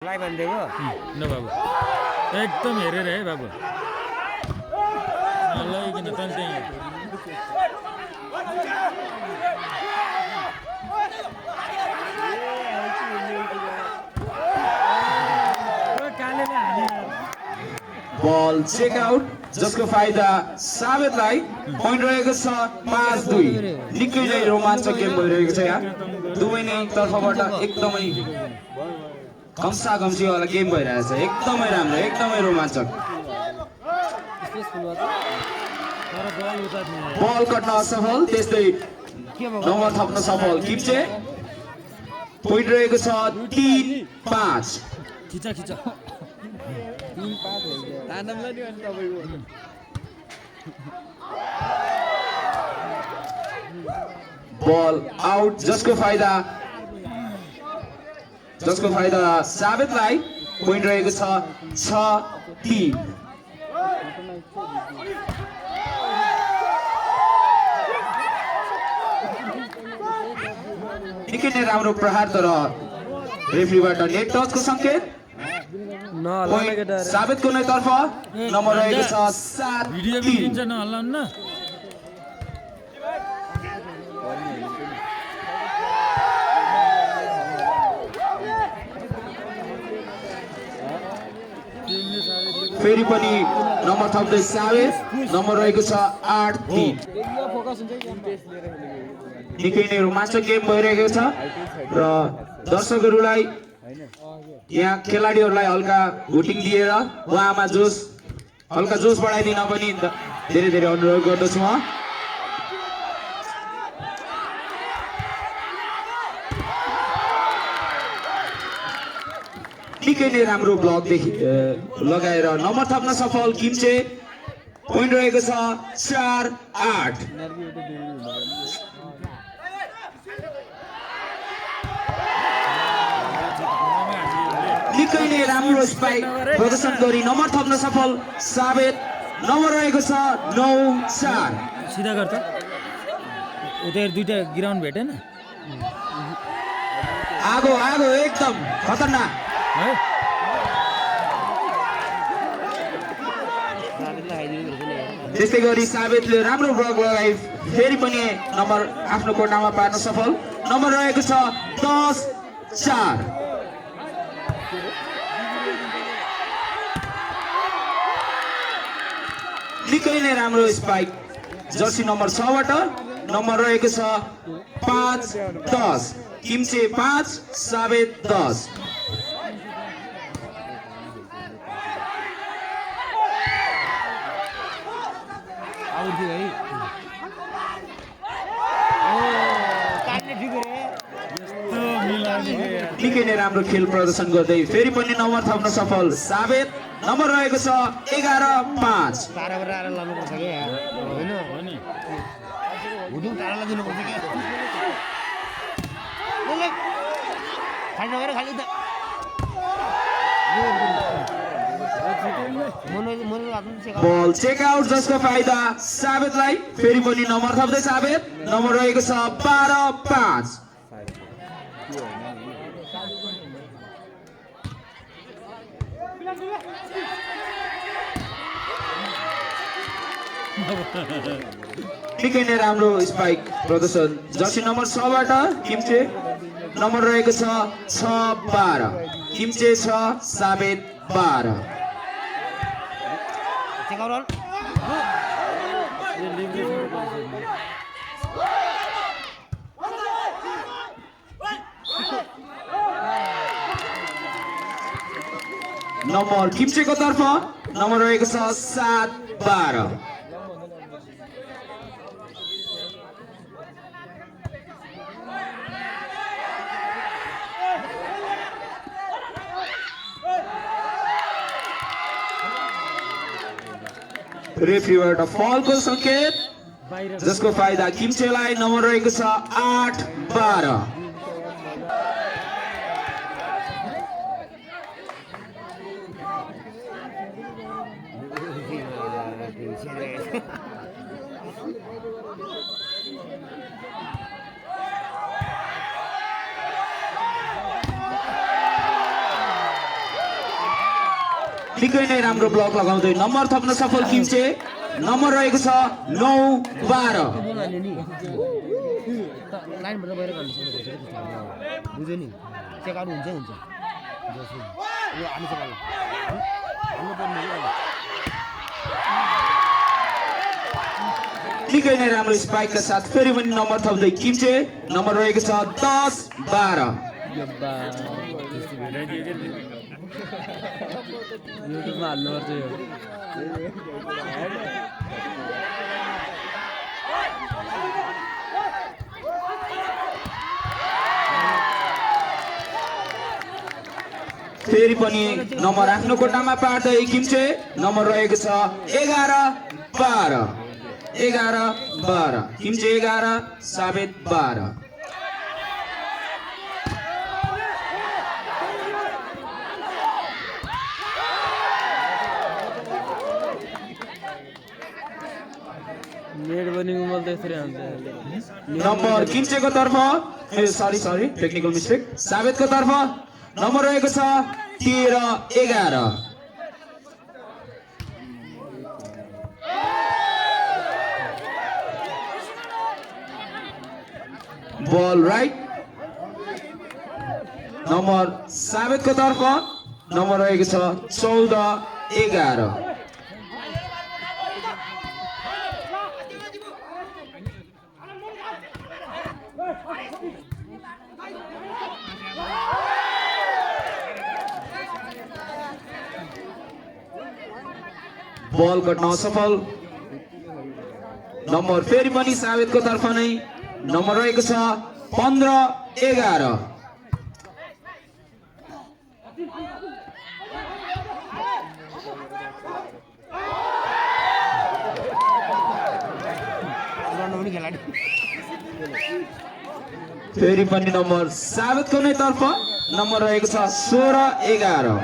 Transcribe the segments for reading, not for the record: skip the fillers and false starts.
लाई भनिदिएको ल बाबु एकदम हेरेर है बाबु नलैकिन तन्ते बल चेक आउट जसको फाइदा साबितलाई पोइन्ट रहेको छ 5-2 निकै नै रोमाञ्चक गेम भइरहेको छ यहाँ दुवै नै तर्फबाट एकदमै कम्सा कम्सी वाला गेम भइरहेछ एकदमै राम्रो एकदमै रोमाञ्चक बल कट्न असफल त्यस्तै नम्बर थप्न सफल किप्चे पोइन्ट रहेको छ 3-5 खिचा खिचा बल आउट जसको फाइदा साबितलाई पोइन्ट रहेको छ 6-3 निकै नै राम्रो प्रहार तर रेफ्रीबाट नेट टचको संकेत साबितको नै तर्फ नम्बर रहेको छ 7-3 नहल्लाउन फेरि पनि नम्बर थप्दै साबित नम्बर रहेको छ 8-3 निकै नै रोमाञ्चक गेम भइरहेको छ र दर्शकहरूलाई यहाँ खेलाडीहरूलाई हल्का भोटिङ दिएर उहाँमा हल्का जोस बढाइदिन पनि धेरै धेरै अनुरोध गर्दछु म निकै नै राम्रो ब्लक लगाएर नम्बर थप्न सफल किम्चे पोइन्ट रहेको छ 4-8 निकै नै राम्रो स्पाइक प्रदर्शन गरी नम्बर थप्न सफल साबित नम्बर रहेको छ 9-4 सिधा गर्छ उता दुईटा ग्राउन्ड भेटेन आगो एकदम खतरनाक है त्यस्तै गरी साबितले राम्रो ब्लक लगाई फेरि पनि नम्बर आफ्नो कोठामा पार्न सफल नम्बर रहेको छ 10-4 निकै नै राम्रो स्पाइक जर्सी नम्बर 6 बाट नम्बर रहेको छ 5-10 किम्चे 5 साबित 10 निकै नै राम्रो खेल प्रदर्शन गर्दै फेरि पनि नम्बर थप्न सफल साबित नम्बर रहेको छ 11-5 बल चेक आउट जसको फाइदा साबितलाई फेरि पनि नम्बर थप्दै साबित नम्बर रहेको छ 12-5 निकै नै राम्रो स्पाइक प्रदर्शन जर्सी नम्बर 6 बाट किम्चे नम्बर रहेको छ 6-12 किम्चे 6 साबित 12 नम्बर किम्चेको तर्फ नम्बर रहेको छ 7-12 रेफ्रीबाट फलको संकेत जसको फाइदा किम्चेलाई नम्बर रहेको छ 8-12 निकै नै राम्रो ब्लक लगाउँदै नम्बर थप्न सफल किम्चे नम्बर रहेको छ 9-12 लाइनबाट बाहिर गर्नु सक्नु पर्छ बुझ्यो नि चेक आउट हुन्छ हुन्छ यो आनी छ बल्ल हाम्रो पर्ने निकै नै राम्रो स्पाइकका साथ फेरि पनि नम्बर थप्दै किम्चे नम्बर रहेको छ 10-12 युट्युबमा हाल्नु पर्छ यो फेरि पनि नम्बर आफ्नो कोठामा पार्दै किम्चे नम्बर रहेको छ 11-12 11-12 किम्चे 11 साबित 12 नेट पनि उमल त्यसरी हुन्छ नम्बर किम्चेको तर्फ सरी टेक्निकल मिस्टेक साबितको तर्फ नम्बर रहेको छ 13-11 बल राइट नम्बर साबितको तर्फ नम्बर रहेको छ 14-11 बल कट्न असफल नम्बर फेरि पनि साबितको तर्फ नै नम्बर रहेको छ 15-11 फेरि पनि नम्बर साबितको नै तर्फ नम्बर रहेको छ 16-11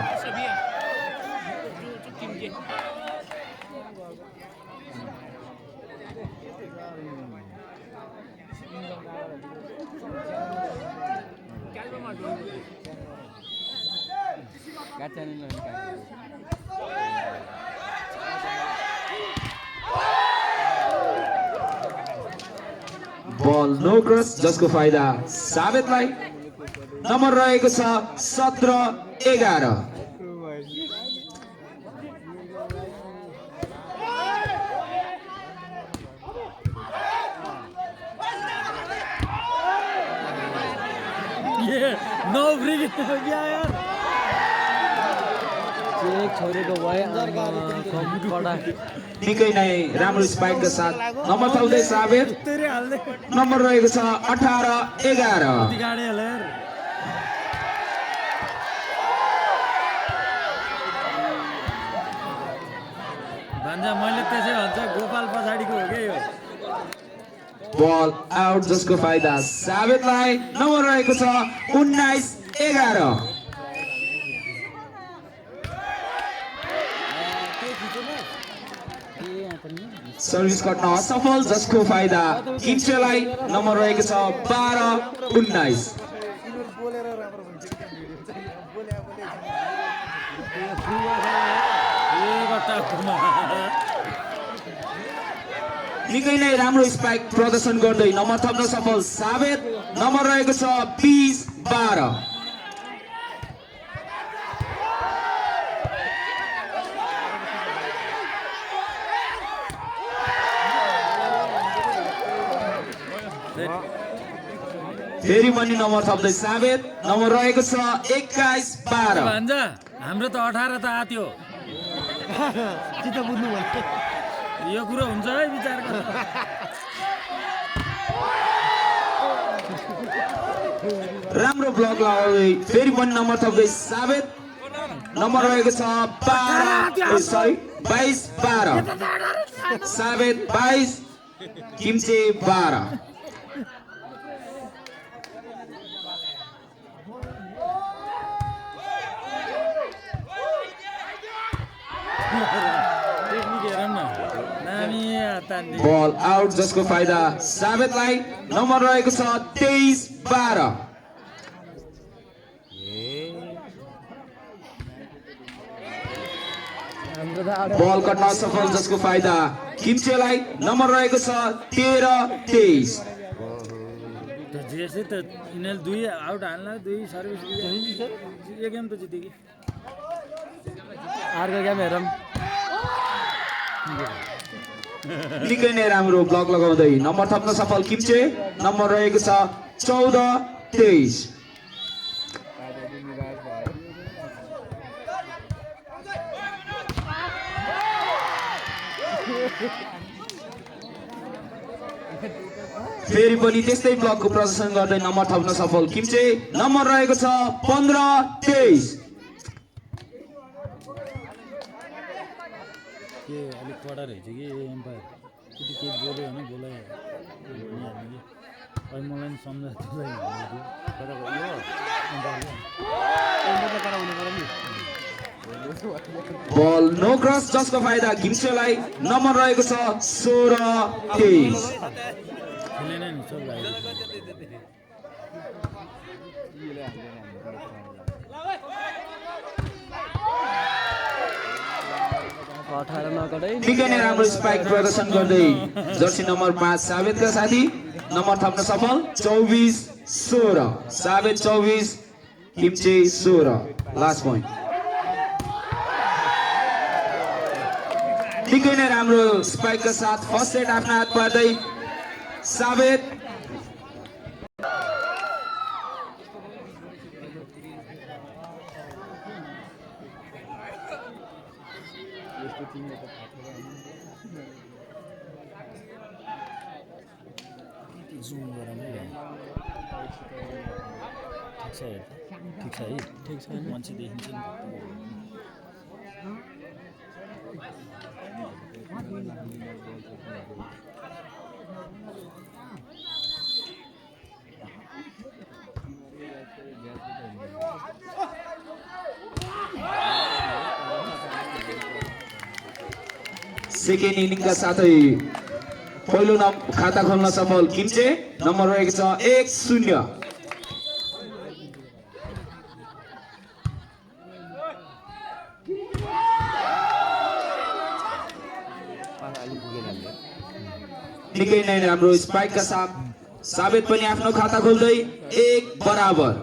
बल नो क्रस जसको फाइदा साबितलाई नम्बर रहेको छ 17-11 ये नो फ्री कितना हो गया यार चेक छोडेको भयो कम्पडा निकै नै राम्रो स्पाइकका साथ नम्बर थल्दै साबित नम्बर रहेको छ 18-11 गाडी हाले भन्छ मैले त्यसै भन्छ गोपाल पछाडिको हो के यो बल आउट जसको फाइदा साबितलाई नम्बर रहेको छ 19-11 सर्भिस कट्न असफल जसको फाइदा किम्चेलाई नम्बर रहेको छ 12-19 निकै नै राम्रो स्पाइक प्रदर्शन गर्दै नम्बर थप्न सफल साबित नम्बर रहेको छ 20-12 फेरि पनि नम्बर थप्दै साबित नम्बर रहेको छ 21-12 भन्छ हाम्रो त 18 त आथ्यो चित्त बुझ्नु भयो यो कुरो हुन्छ है विचार गर्नु राम्रो ब्लक लगाउँदै फेरि पनि नम्बर थप्दै साबित नम्बर रहेको छ 22-12 साबित 22 किम्चे 12 बल आउट जसको फाइदा साबितलाई नम्बर रहेको छ 23-12 बल कट्न असफल जसको फाइदा किम्चेलाई नम्बर रहेको छ 13-23 जैसे तो इन्हें दुई आउट हालना दुई सर्विस ये गेम तो जीतेगी अर्को गेम हेरौँ निकै नै राम्रो ब्लक लगाउँदै नम्बर थप्न सफल किम्चे नम्बर रहेको छ 14-23 फेरि पनि त्यस्तै ब्लकको प्रदर्शन गर्दै नम्बर थप्न सफल किम्चे नम्बर रहेको छ 15-23 के अलिक कडा रहेछ कि एम्पायर त्यति केही बोल्यो भने बोलायो अहिले मलाई नि बल नो क्रस जसको फाइदा किम्चेलाई नम्बर रहेको छ 16-23 खेलेन नि सब लाग्यो 18 नगर्दै निकै नै राम्रो स्पाइक प्रदर्शन गर्दै जर्सी नम्बर 5 सावेदका साथी नम्बर थप्न सफल 24-16 सावेद 24 किम्चे 16 लास्ट पोइन्ट निकै नै राम्रो स्पाइकका साथ फर्स्ट सेट आफ्नो हात पार्दै सावेद जुम गरेर ठिक छ है ठिक छ मान्छे देखिन्छ नि सेकेन्ड इनिङका साथै पहिलो खाता खोल्न सफल किम्चे नम्बर रहेको छ 1-0 निकै नै राम्रो स्पाइकका साथ सावेद पनि आफ्नो खाता खोल्दै 1-बराबर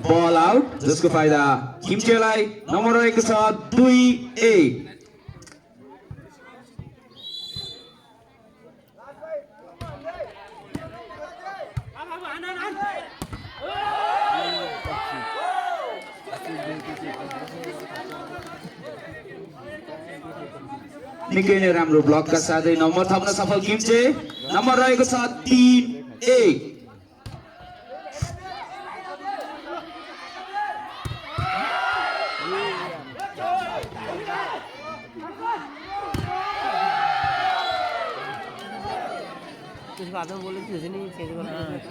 बल आउट जसको फाइदा किम्चेलाई नम्बर रहेको छ 2-1 निकै नै राम्रो ब्लकका साथै नम्बर थप्न सफल किम्चे नम्बर रहेको छ 3-1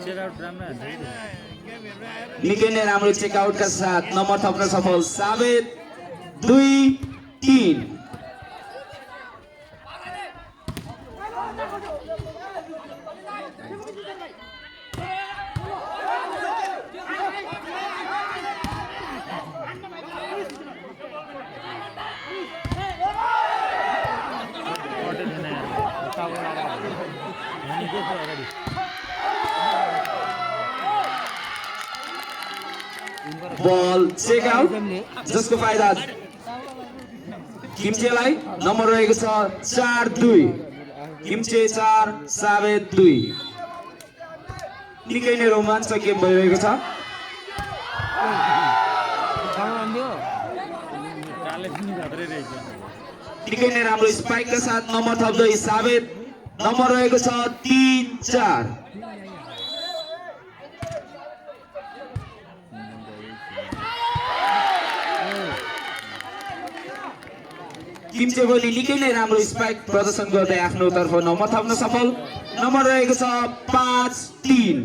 चेक आउट राम्रो हान्छ निकै नै राम्रो चेकआउटका साथ नम्बर थप्न सफल सावेद 2-3 बल चेक आउट जसको फाइदा किम्चेलाई नम्बर रहेको छ 4-2 किम्चे 4 सावेद 2 निकै नै रोमाञ्चक गेम भइरहेको छ निकै नै राम्रो स्पाइकका साथ नम्बर थप्दै सावेद नम्बर रहेको छ 3-4 किम्चे पनि निकै नै राम्रो स्पाइक प्रदर्शन गर्दै आफ्नो तर्फ नम्बर थप्न सफल नम्बर रहेको छ 5-3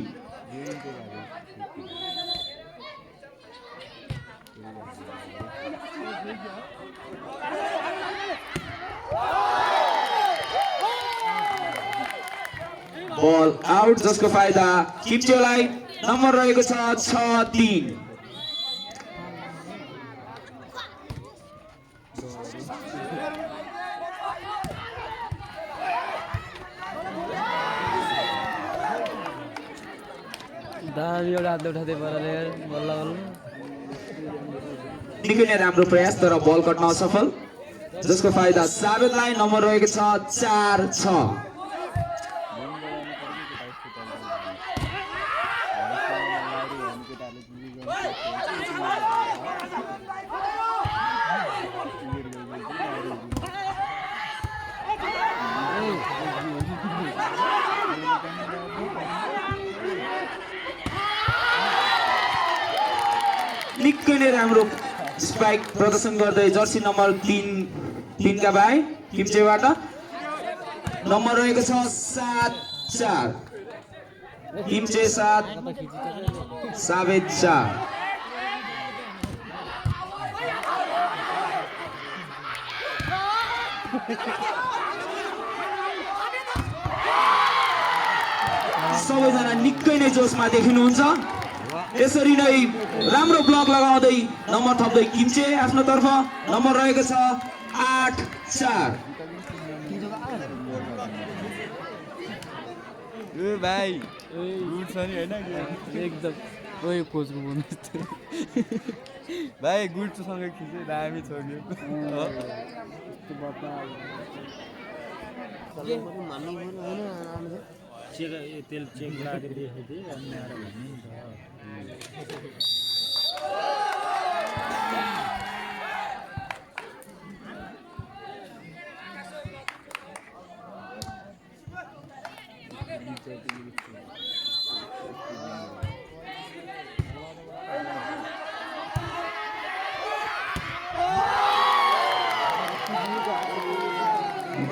बल आउट जसको फाइदा किम्चेलाई नम्बर रहेको छ 6-3। दामी एउटा हातले उठाउँदै परले यार बल्ल बल्ल निकै नै राम्रो प्रयास तर बल कट्न असफल जसको फाइदा साबितलाई नम्बर रहेको छ 4-6। निकै नै राम्रो स्पाइक प्रदर्शन गर्दै जर्सी नम्बर 3 का भाइ किम्चेबाट नम्बर रहेको छ 7-4। किम्चे 7 साबित 4। सबैजना निकै नै जोसमा देखिनुहुन्छ। यसरी नै राम्रो ब्लक लगाउँदै नम्बर थप्दै किम्चे आफ्नो तर्फ नम्बर रहेको छ 8-4। ए भाइ गुड छ नि हैन एकदम ओइ कोचको बोल्नु भाइ गुड सँग खिचे दामी छ नि चेक तेल चेक लागेर देखेथे अनि आएर भन्ने नि त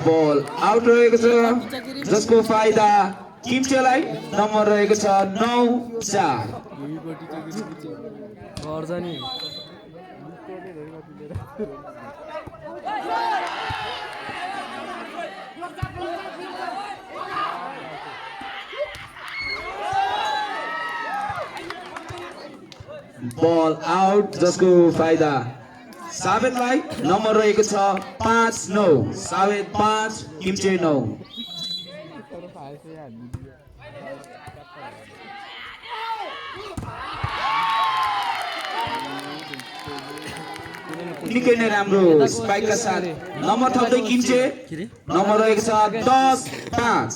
बल आउट रहेको छ जसको फाइदा किम्चेलाई नम्बर रहेको छ 9-4। गर्छ नि बल आउट जसको फाइदा साबितलाई नम्बर रहेको छ 5-9। साबित 5 किम्चे 9। निकै नै राम्रो स्पाइकका साथ नम्बर थप्दै किम्चे नम्बर रहेको छ 10-5।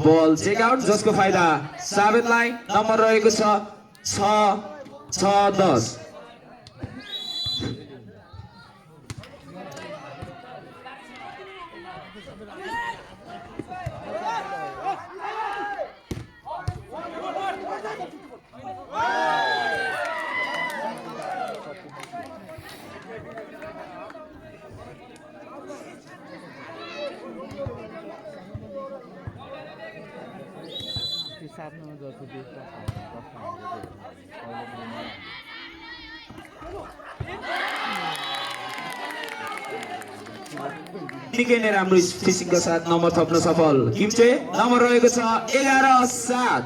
बल चेक आउट जसको फाइदा साबितलाई नम्बर रहेको छ 6-10। निकै नै राम्रो फिसिङका साथ नम्बर थप्न सफल किम्चे नम्बर रहेको छ 11-7।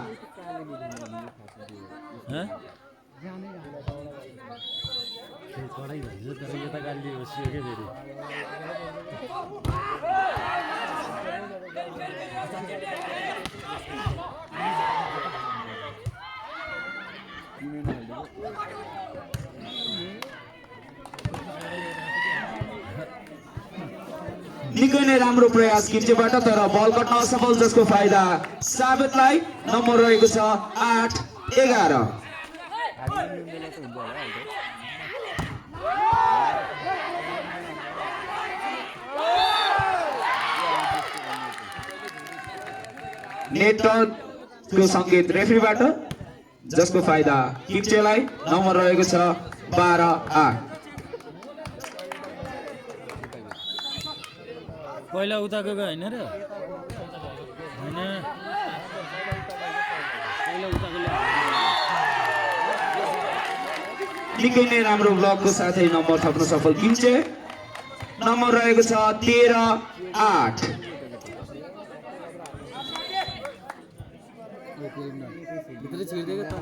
निकै नै राम्रो प्रयास किम्चेबाट तर बल कट्न असफल जसको फाइदा साबितलाई नम्बर रहेको छ 8-11। नेटको संकेत रेफ्रीबाट जसको फाइदा किम्चेलाई नम्बर रहेको छ 12-8। पहिला उता गएको हैन र हैन पहिला उता गएको निकै नै राम्रो ब्लकको साथै नम्बर थप्न सफल किम्चे नम्बर रहेको छ 13-8 भित्र छिर्दिएको त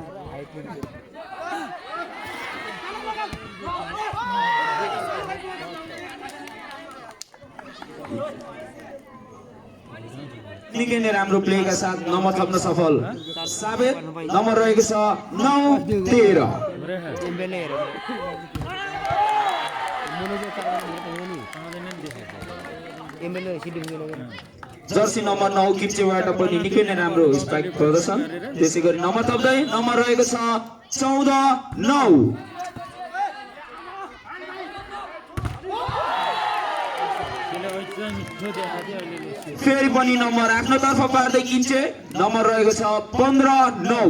निकै नै राम्रो प्लेका साथ नम्बर थप्न सफल साबित नम्बर रहेको छ 9-13 एमबेले हेरेर एमबेले सिडिङ लगेर जर्सी नम्बर 9 किप्चेबाट पनि निकै नै राम्रो स्पाइक प्रदर्शन त्यसैगरी नम्बर थप्दै नम्बर रहेको छ 14-9 फेरि पनि नम्बर आफ्नो तर्फ पार्दै किम्चे नम्बर रहेको छ 15-9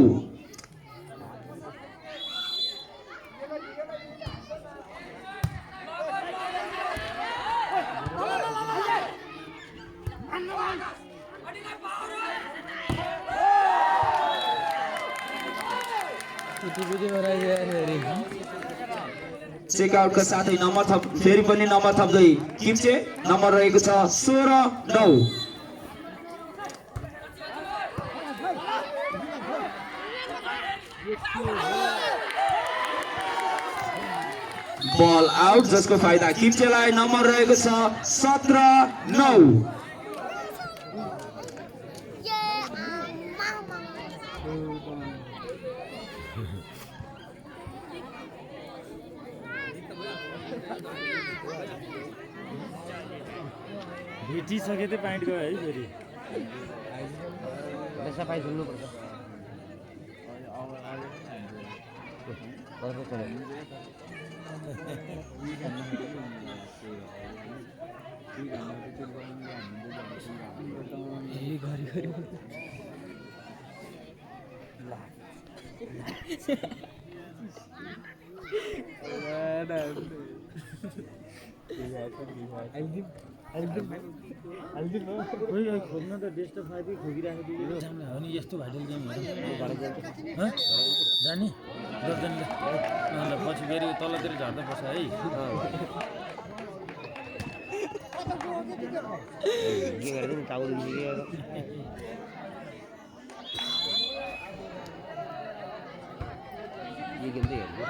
चेकआउटका साथै नम्बर थप फेरि पनि नम्बर थप्दै किम्चे नम्बर रहेको छ 16-9 बल आउट जसको फाइदा किम्चेलाई नम्बर रहेको छ 17-9 भेटिसके त पाइन्ट गयो है फेरि सफाइ झुल्नुपर्छ खोज्न त बेस्ट अफ फाइभ खोकिराखेको हो नि यस्तो भाइटल गेमहरू जाने गर्दैन ल पछि फेरि तलतिर झर्दा पर्छ है के गर्दैन टाउल ये गेम चाहिँ हेर्नु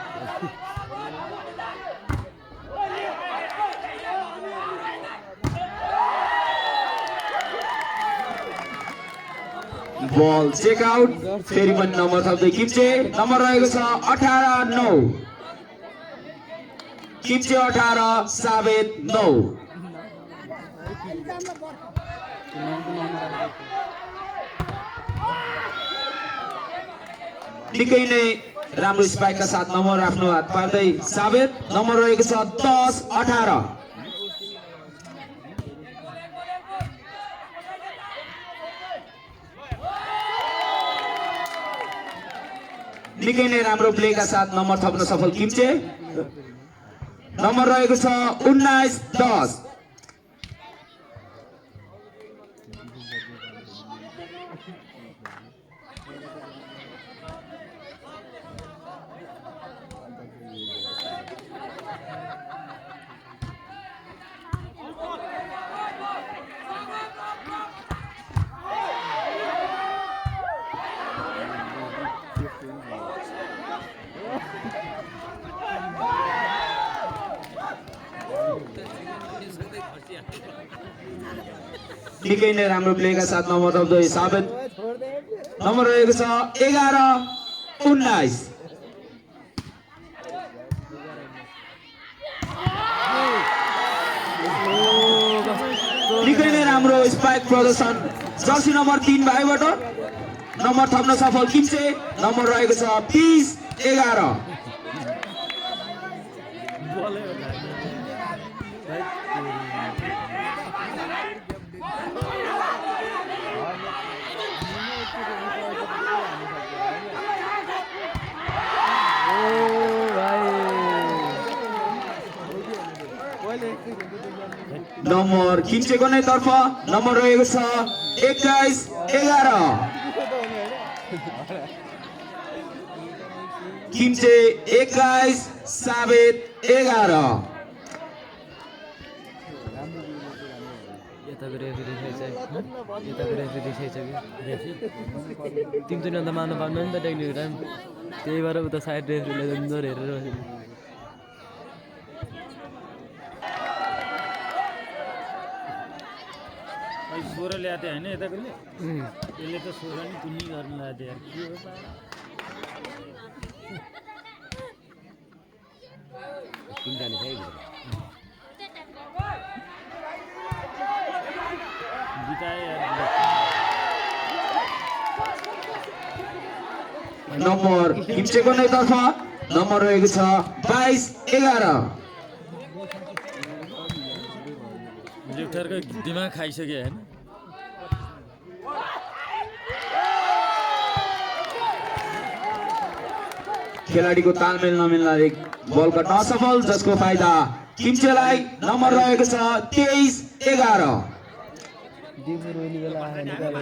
बल चेक आउट फेरि पनि नम्बर थप्दै किप्चे नम्बर रहेको छ 18-9 किप्चे 18 साबित 9 निकै नै राम्रो स्पाइकका साथ नम्बर आफ्नो हात पार्दै साबित नम्बर रहेको छ 10-18 निकै नै राम्रो प्लेका साथ नम्बर थप्न सफल किम्चे नम्बर रहेको छ 19-10 निकै नै राम्रो प्लेका साथ नम्बर थप्दै साबित नम्बर रहेको छ 11-19 निकै नै राम्रो स्पाइक प्रदर्शन जर्सी नम्बर 3 भाइबाट नम्बर थप्न सफल किम्चे नम्बर रहेको छ 20-11 नम्बर किम्चेको नै तर्फ नम्बर रहेको छ 21-11 किम्चे 21 साबित 11 यताको रेफ्री छैछ यताको रेफ्री छैछ कि तिमीले अन्त मान्नु पाउनु नि त टेक्निक टाइम त्यही भएर उता साइड रेफ्रीले जोर हेरेर बसेको भाइ 16 ल्याथे हैन यताकोले यसले त 16 नि कुन्नी गर्न लाथे यार के हो बा तिनजना छ बिताए यार नम्बर किम्चेको नैतर्फ नम्बर रहेको छ 22 11 लेफ्टरको दिमाग खाइसक्यो हैन खेलाडीको तालमेल नमिल्नाले बल काट्न असफल जसको फाइदा किम्चेलाई नम्बर रहेको छ 23 11 दिउँसो रोइने बेला आएर निकालेर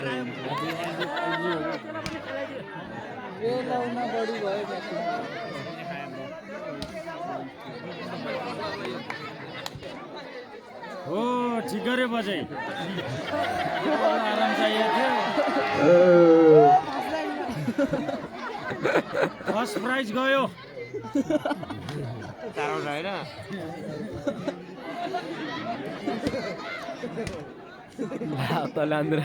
हो ठिक गरे बजाइ आराम चाहिएको थियो फर्स्ट प्राइज गयो तल आन्द्रा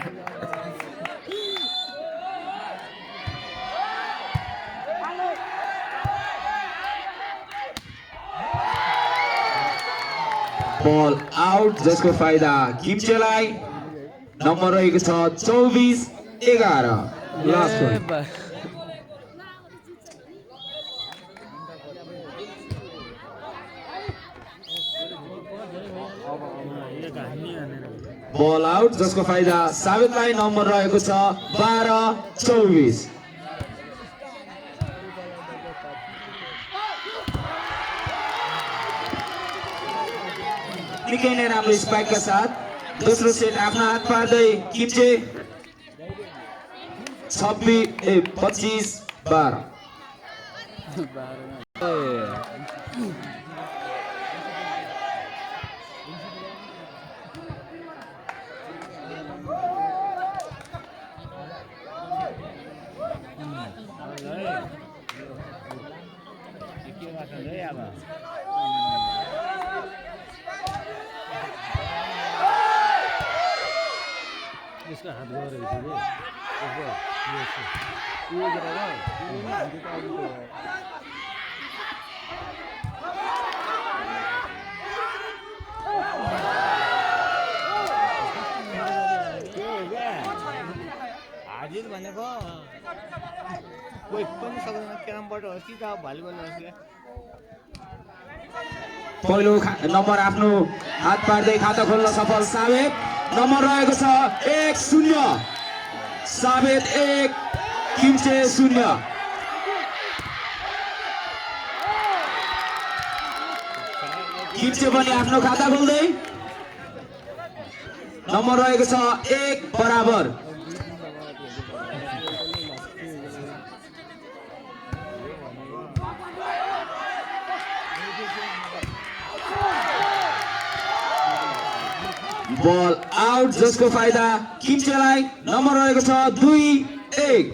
बल आउट जसको फाइदा किम्चेलाई नम्बर रहेको छ 24 11 लास्ट वन बल आउट जसको फाइदा साबितलाई नम्बर रहेको छ 12 24 निकै नै राम्रो स्पाइकका साथ दोस्रो सेट आफ्नो हात पार्दै किम्चे 25 12 यसको हात गरेको थियो हाजिर भनेको कोही पनि सक्दैन क्यारमबाट होस् कि भलिबल होस् कि पहिलो नम्बर आफ्नो हात पार्दै खाता खोल्न सफल साबित नम्बर रहेको छ 1-0 साबित 1 किम्चे 0 किम्चे पनि आफ्नो खाता खोल्दै नम्बर रहेको छ 1 बराबर बल आउट जसको फाइदा किम्चेलाई नम्बर रहेको छ 2-1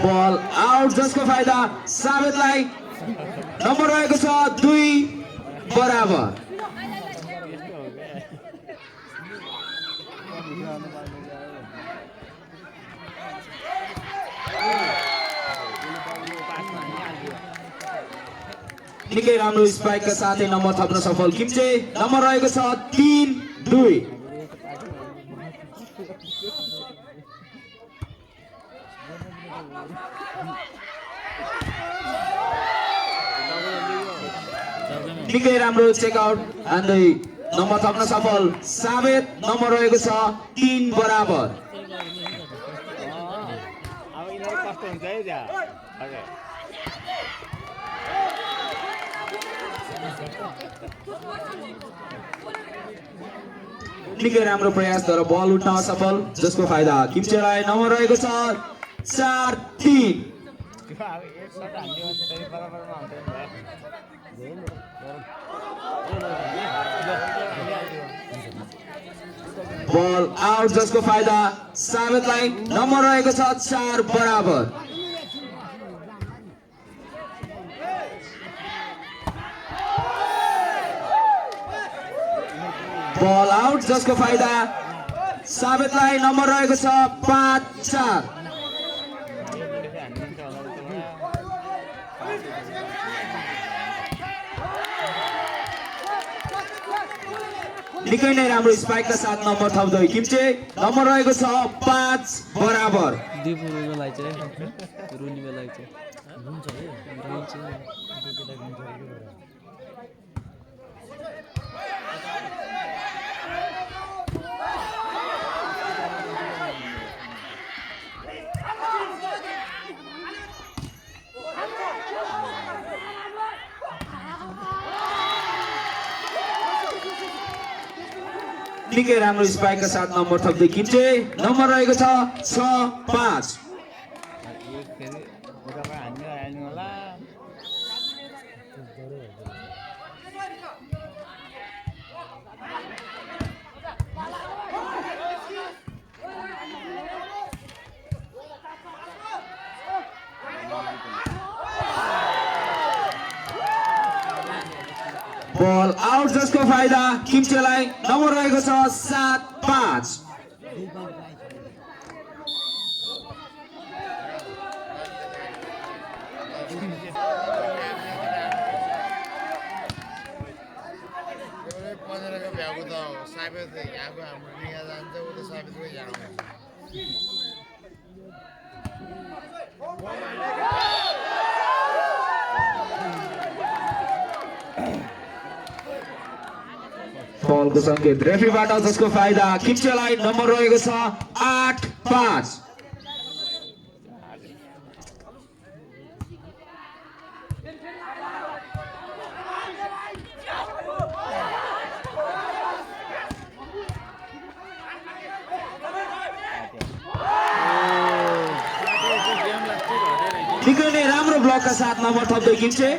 बल आउट जसको फाइदा साबितलाई नम्बर रहेको छ 2 बराबर निकै राम्रो स्पाइकका साथै नम्बर थप्न सफल किम्चे नम्बर रहेको छ 3-2 निकै राम्रो चेकआउट हान्दै नम्बर थप्न सफल साबित नम्बर रहेको छ 3 बराबर अब यिनीलाई कस्तो हुन्छ है त्यहाँ हजुर निकै राम्रो प्रयास तर बल उठ्न असफल जसको फाइदा किम्चेलाई नम्बर रहेको छ 4-3 अब एक शट हान्यो भने फेरि बराबरमा हुन्छ बल आउट जसको फाइदा साबितलाई नम्बर रहेको छ 4 बराबर बल आउट जसको फाइदा साबितलाई नम्बर रहेको छ 5-4 निकै नै राम्रो स्पाइकका साथ नम्बर थप्दै किम्चे नम्बर रहेको छ 5 बराबर दिपुलाई चाहिँ रुनीलाई चाहिँ हुन्छ है रुन्छ निकै राम्रो स्पाइकका साथ नम्बर थप्दै किम्चे नम्बर रहेको छ 6-5 एक फेरि उताबाट हान्नु होला बल आउट जसको फाइदा किम्चेलाई नम्बर रहेको छ 7-5 पन्ध्रको भ्याएको त साबित यहाँको हाम्रो यहाँ जान्छ उ त साबितको यहाँ आउँछ बलको सङ्केत रेफ्रीबाट जसको फाइदा किम्चेलाई नम्बर रहेको छ 8-5 निकै नै राम्रो ब्लकका साथ नम्बर थप्दै किम्चे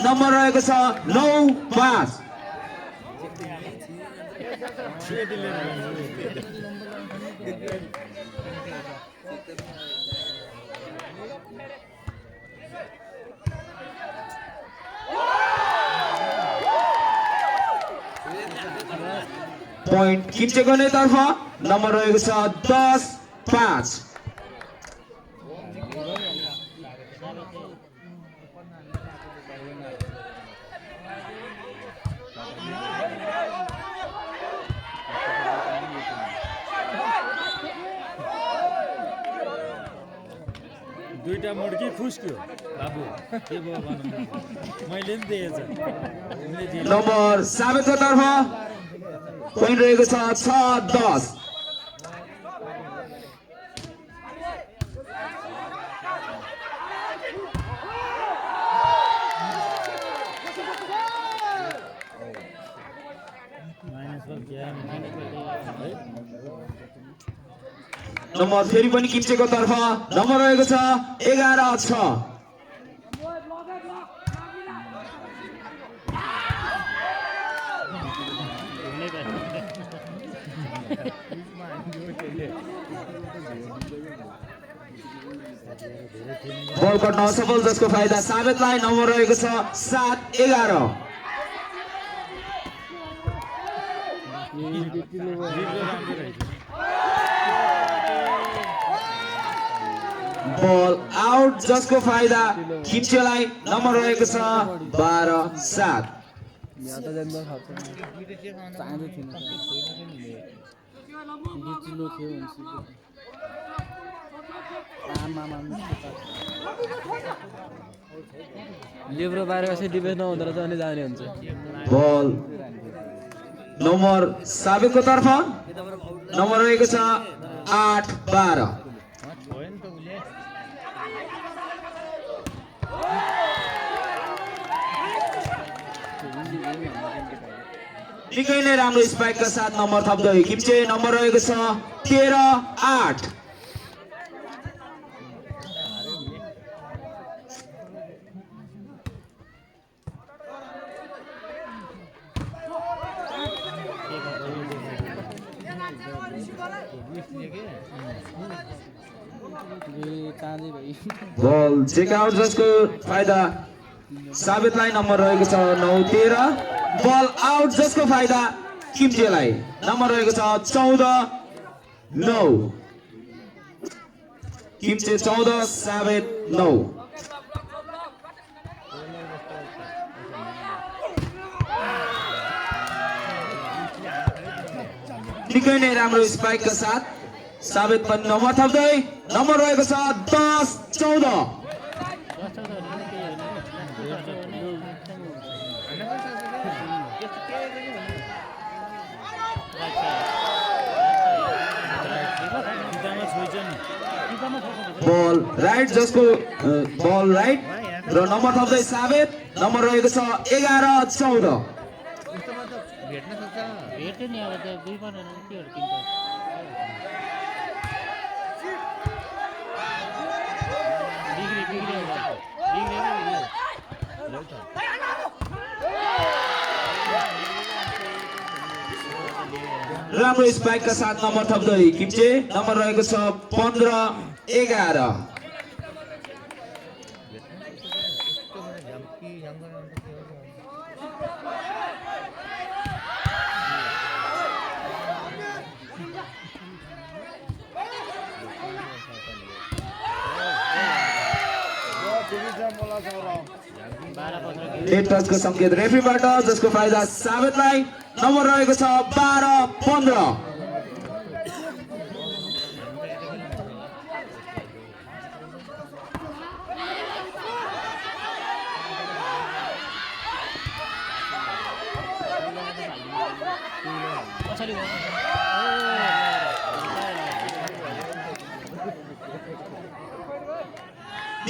नम्बर रहेको छ 9-5 पोइन्ट किम्चेको नै तर्फ नम्बर रहेको छ 10-5 दुईटा मुड्की खुस्क्यो बाबु के भयो भनौँ मैले नि दिएछ नम्बर साबितको तर्फ पोइन्ट रहेको छ 6-10 नम्बर फेरि पनि किम्चेको तर्फ नम्बर रहेको छ 11-6 बल कट्न असफल जसको फाइदा साबितलाई नम्बर रहेको छ 7-11 बल आउट जसको फाइदा किम्चेलाई नम्बर रहेको छ 12-7 यहाँ त जान्दा खान्छ चाँडो थिएन बिचिलो थियो लेब्रो बाह्र वर्ष डिफेन्स नहुँदो रहेछ अनि जाने हुन्छ बल नम्बर साबितको तर्फ नम्बर रहेको छ 8-12 निकै नै राम्रो स्पाइकका साथ नम्बर थप्दै किम्चे नम्बर रहेको छ 13-8 बल चेक आउट जसको फाइदा साबितलाई नम्बर रहेको छ 9-13 बल आउट जसको फाइदा किम्चेलाई नम्बर रहेको छ 14-9 किम्चे 14 साबित 9 निकै नै राम्रो स्पाइकका साथ साबित पनि नम्बर थप्दै नम्बर रहेको छ 10-14 बल राइट जसको बल राइट र नम्बर थप्दै साबित नम्बर रहेको छ 11-14 भेट्यो नि अब त्यो दुई पल्ट के किन्छ राम्रो स्पाइकका साथ नम्बर थप्दै किम्चे नम्बर रहेको छ 15-11 टचको संकेत रेफ्रीबाट जसको फाइदा साबितलाई नम्बर रहेको छ 12-15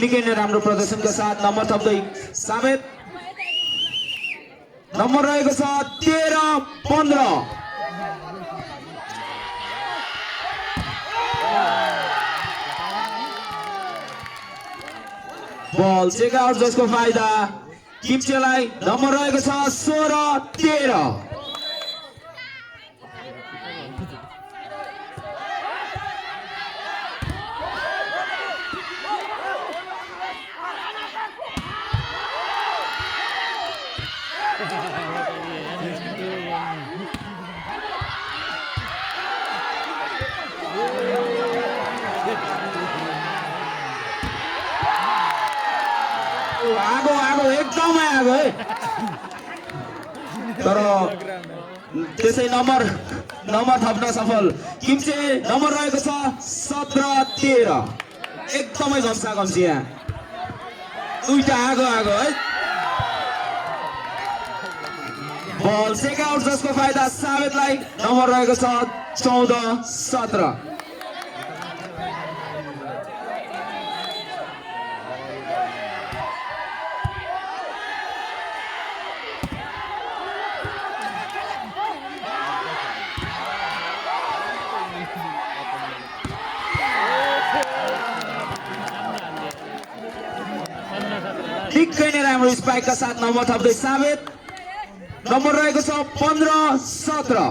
निकै नै राम्रो प्रदर्शनका साथ नम्बर थप्दै साबित नम्बर रहेको छ 13-15 बल चेक आउट जसको फाइदा किम्चेलाई नम्बर रहेको छ 16-13 आगो एकदमै आगो है तर त्यसै नम्बर थप्न सफल किम्चे नम्बर रहेको छ 17-13 एकदमै घम्सा घम्सी यहाँ दुईटा आगो है बल चेक आउट जसको फाइदा साबितलाई नम्बर रहेको छ 14-17 निकै नै राम्रो स्पाइकका साथ नम्बर थप्दै साबित नम्बर रहेको छ 15-17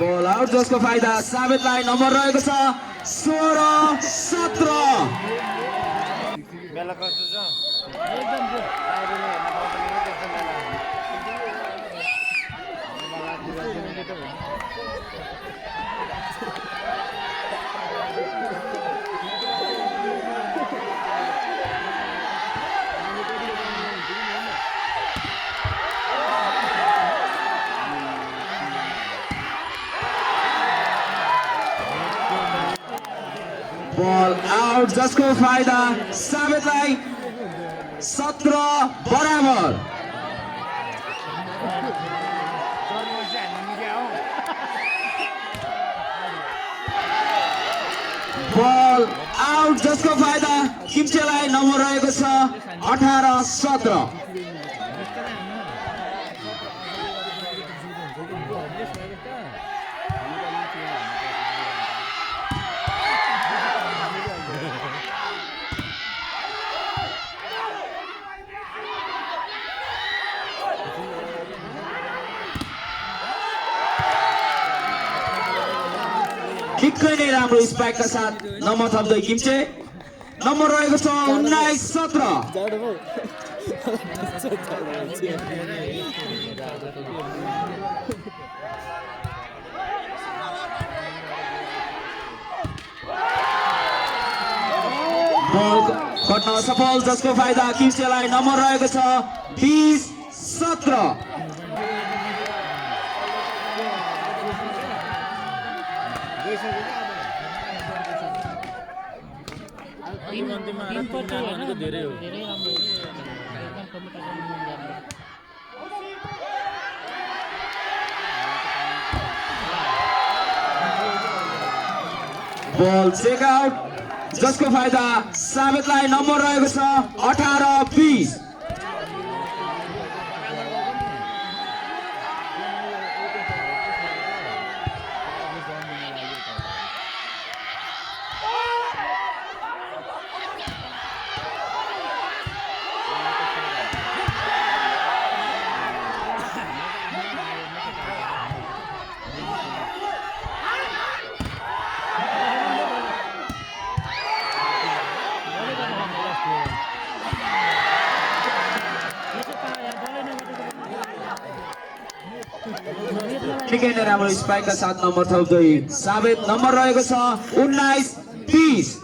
बल आउट जसको फाइदा साबितलाई नम्बर रहेको छ 16-17 बेला कस्तो छ आउट जसको फाइदा साबितलाई 17 बराबर। बल आउट जसको फाइदा किम्चेलाई नम्बर रहेको छ 18-17। निकै नै राम्रो स्पाइकका साथ नम्बर थप्दै किम्चे नम्बर रहेको छ 19-17। बल खट्न सफल जसको फाइदा किम्चेलाई नम्बर रहेको छ 20-17। धेरै हो बल चेक आउट जसको फाइदा साबितलाई नम्बर रहेको छ 18-20। निकै नै राम्रो स्पाइकका साथ नम्बर थप्दै साबित नम्बर रहेको छ 19-20।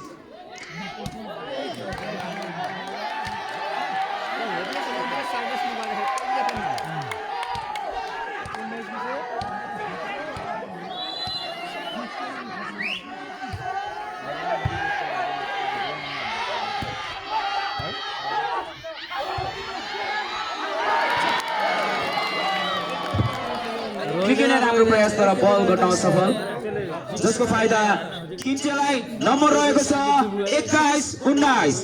निकै नै राम्रो प्रयास तर बल घटाउन सफल जसको फाइदा किम्चेलाई नम्बर रहेको छ 21-19।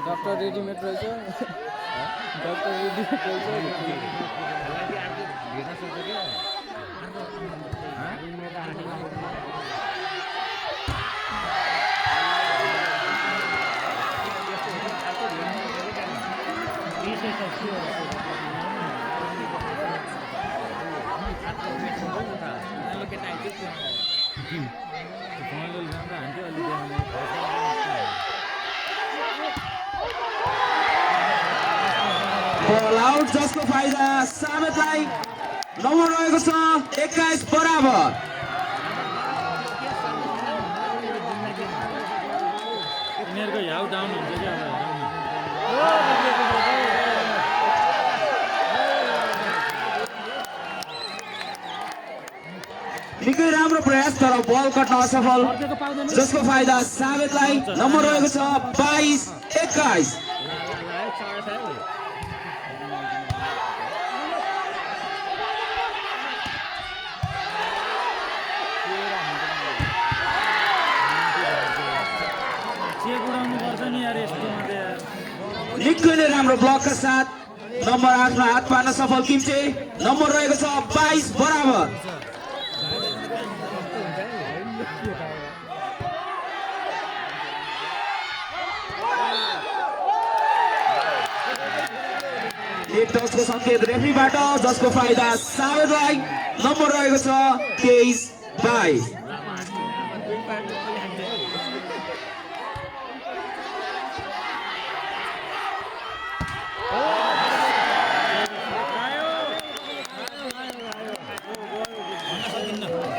डक्टर रेडिमेड रहेछ डक्टर रेडिमेड बल आउट जसको फाइदा साबितलाई नम्बर रहेको छ 21 बराबर। यिनीहरूको याउ डाउन हुन्छ कि अब निकै राम्रो प्रयास तर बल कट्न असफल जसको फाइदा साबितलाई नम्बर रहेको छ 22-21। निकै नै राम्रो ब्लकका साथ नम्बर 8 मा हात पार्न सफल किम्चे नम्बर रहेको छ 22 बराबर। एक टचको संकेत रेफ्रीबाट जसको फाइदा साबितलाई नम्बर रहेको छ 23-22।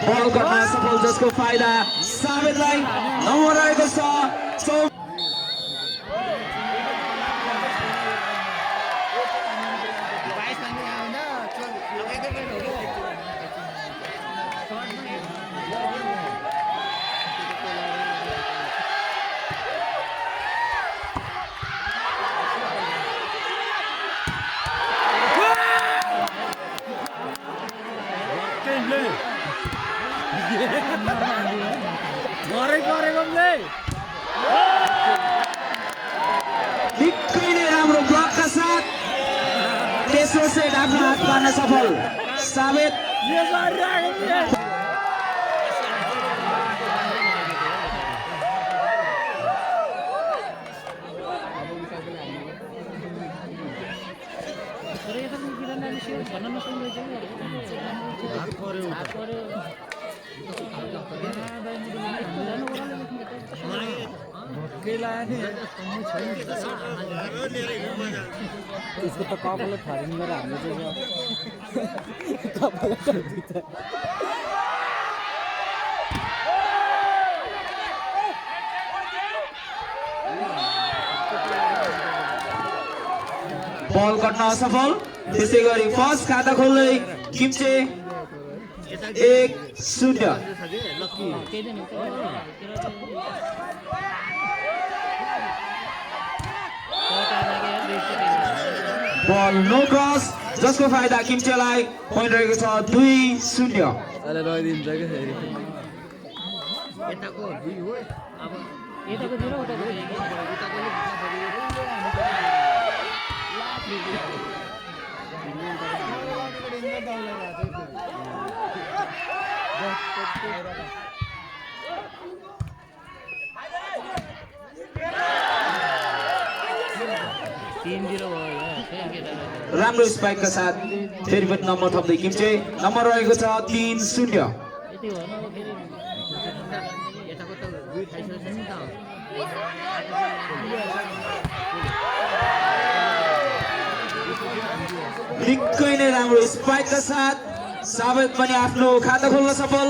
बल गर्न सफल जसको फाइदा साबितलाई नम्बर रहेको छ 24 निकै नै राम्रो ब्लकका साथ तेस्रो सेट आफ्नो हात पार्न सफल साबित त्यसको त कपाललाई फरिङ गरेर हामीले चाहिँ कपाललाई ठोकिन्छ बल कट्न असफल त्यसै गरी फर्स्ट खाता खोल्दै किम्चे 1-0 बल नो क्रस जसको फाइदा किम्चेलाई पोइन्ट रहेको छ 2-0 अहिले लगाइदिन्छ क्या फेरि राम्रो स्पाइकका साथ फेरि पनि नम्बर थप्दै किम्चे नम्बर रहेको छ 3-0 निकै नै राम्रो स्पाइकका साथ साबित पनि आफ्नो खाता खोल्न सफल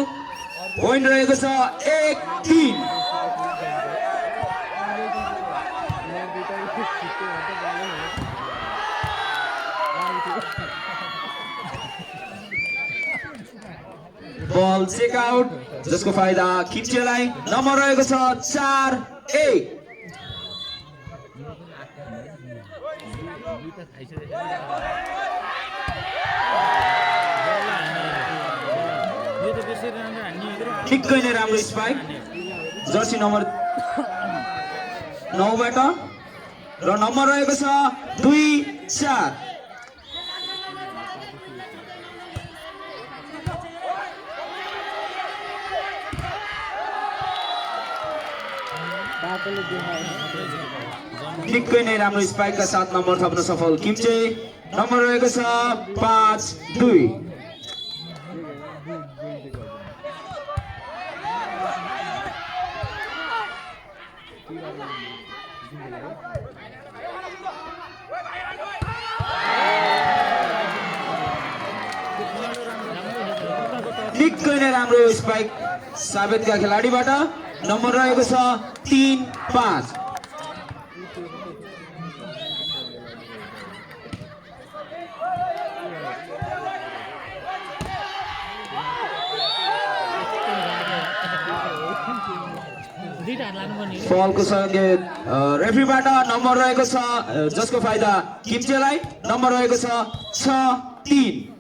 पोइन्ट रहेको छ 1-3 बल चेक आउट जसको फाइदा किम्चेलाई नम्बर रहेको छ 4-1 निकै नै राम्रो स्पाइक जर्सी नम्बर 9 बाट र नम्बर रहेको छ 2-4 निकै नै राम्रो स्पाइकका साथ नम्बर थप्न सफल किम्चे नम्बर रहेको छ 5-2 निकै नै राम्रो स्पाइक साबितका खेलाडीबाट नम्बर रहेको छ 3-5 फलको सङ्केत रेफ्रीबाट नम्बर रहेको छ जसको फाइदा किम्चेलाई नम्बर रहेको छ 6-3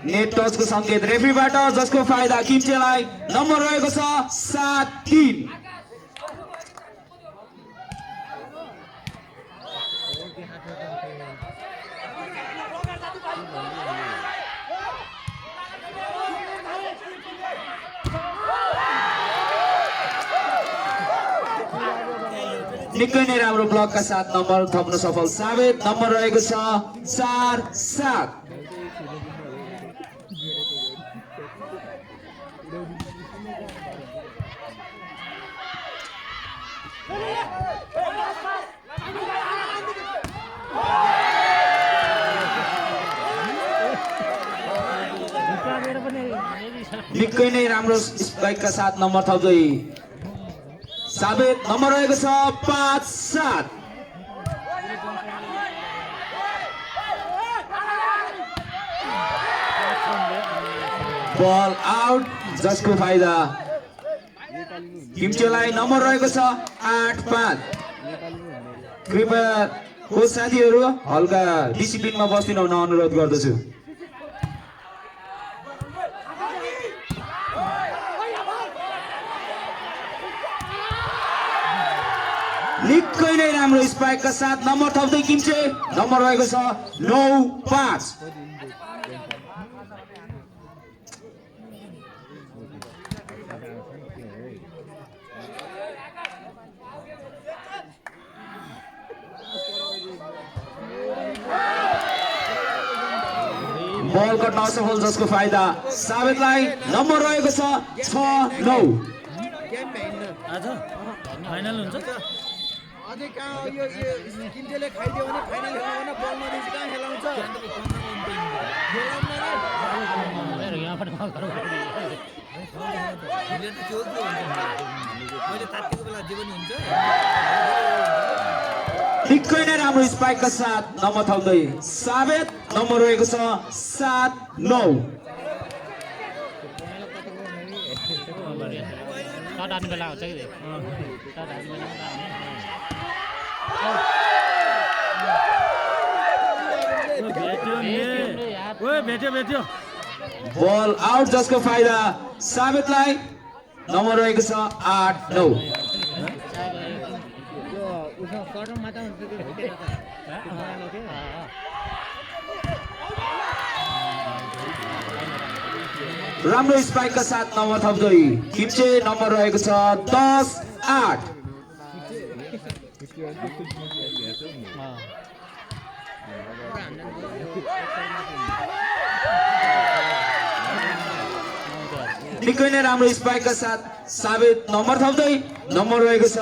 नेट टचको सङ्केत रेफ्रीबाट जसको फाइदा किम्चेलाई नम्बर रहेको छ 7-3 निकै नै राम्रो ब्लकका साथ नम्बर थप्न सफल साबित नम्बर रहेको छ 4-7 निकै नै राम्रो स्पाइकका साथ नम्बर थप्दै साबित नम्बर रहेको छ 5-7। बल आउट जसको फाइदा किम्चेलाई नम्बर रहेको छ 8-5। कृपया कोच साथीहरू हल्का डिसिप्लिनमा बस्दिन हुन अनुरोध गर्दछु। निकै नै राम्रो स्पाइकका साथ नम्बर थप्दै किम्चे नम्बर रहेको छ 9-5। बल कट्न असफल जसको फाइदा साबितलाई नम्बर रहेको छ 6-9। आज फाइनल हुन्छ अझै कहाँ यो किम्चेले खाइदियो भने फाइनल खेल्नु बल नदिन्छ कहाँ खेलाउँछ निकै नै राम्रो स्पाइकका साथ नम्बर थप्दै साबित नम्बर रहेको छ 7-9। भेट्यो बल आउट जसको फाइदा साबितलाई नम्बर रहेको छ 8-9। राम्रो स्पाइकका साथ नम्बर थप्दै किम्चे नम्बर रहेको छ 10-8। निकै नै राम्रो स्पाइकका साथ साबित नम्बर थप्दै नम्बर रहेको छ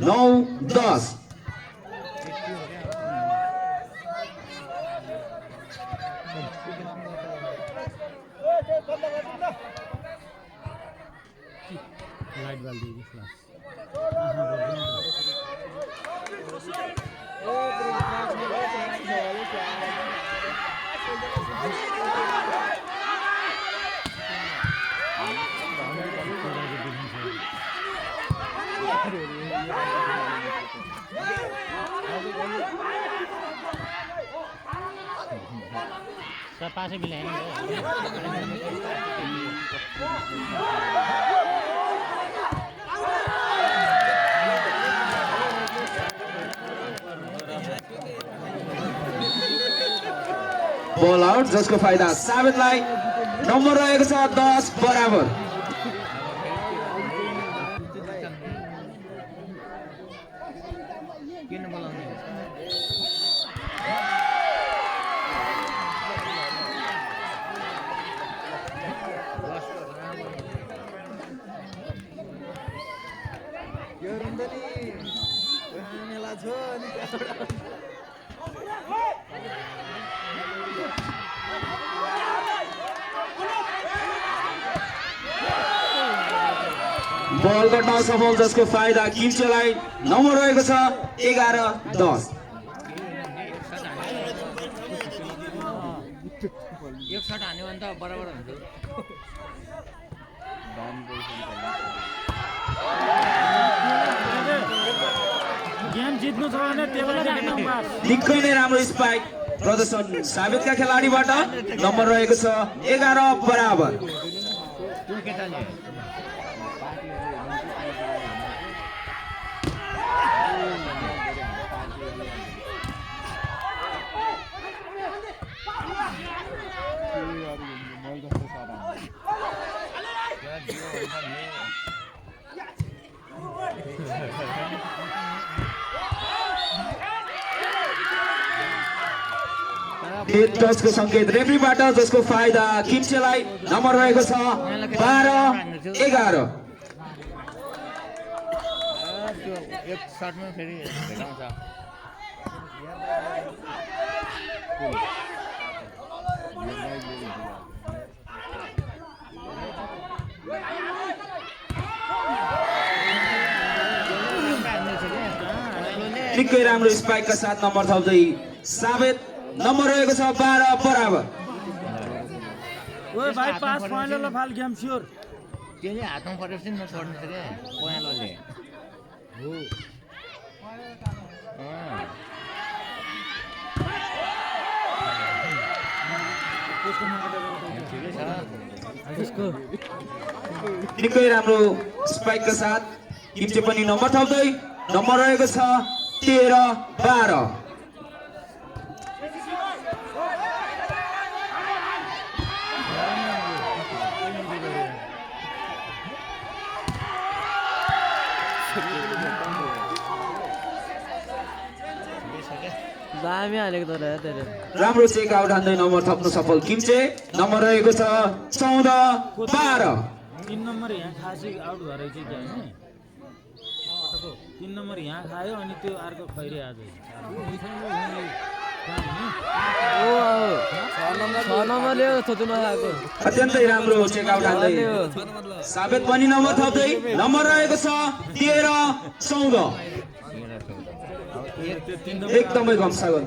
9-10। लाइट बाल्दी पासे मिलाएंगे बल आउट जसको फाइदा साबितलाई नम्बर रहेको छ 10 बराबर। बल गर्न असफल जसको फाइदा किम्चेलाई नम्बर रहेको छ 11-10। एक शट हान्यो भने त बराबर हुन्छ गेम जित्नु छ भने निकै नै राम्रो स्पाइक प्रदर्शन साबितका खेलाडीबाट नम्बर रहेको छ 11 बराबर। डेथ टचको सङ्केत रेफ्रीबाट जसको फाइदा किम्चेलाई नम्बर रहेको छ 12-11 त्यो एक सर्टमा फेरि भेटाउँछ निकै राम्रो स्पाइकका साथ नम्बर थप्दै साबित नम्बर रहेको छ 12 बराबर ओए भाइ पास फाइनल फाल गेम स्योर त्यसले हातमा परेपछि नछोड्ने छ क्या पयालोले हो निकै राम्रो स्पाइकका साथ किम्चे पनि नम्बर थप्दै नम्बर रहेको छ 13-12 दामी हालेको तर त्यसले राम्रो चेक आउट हान्दै नम्बर थप्नु सफल किम्चे नम्बर रहेको छ 14-12 3 नम्बर यहाँ खासी आउट भएर चाहिँ क्या हैन 3 नम्बर यहाँ खायो अनि त्यो अर्को खैरे आज ओ 6 नम्बरले थोच्नु नआएको अत्यन्तै राम्रो चेक आउट हान्दै साबित पनि नम्बर थप्दै नम्बर रहेको छ 13-14 एकदमै घम्सागल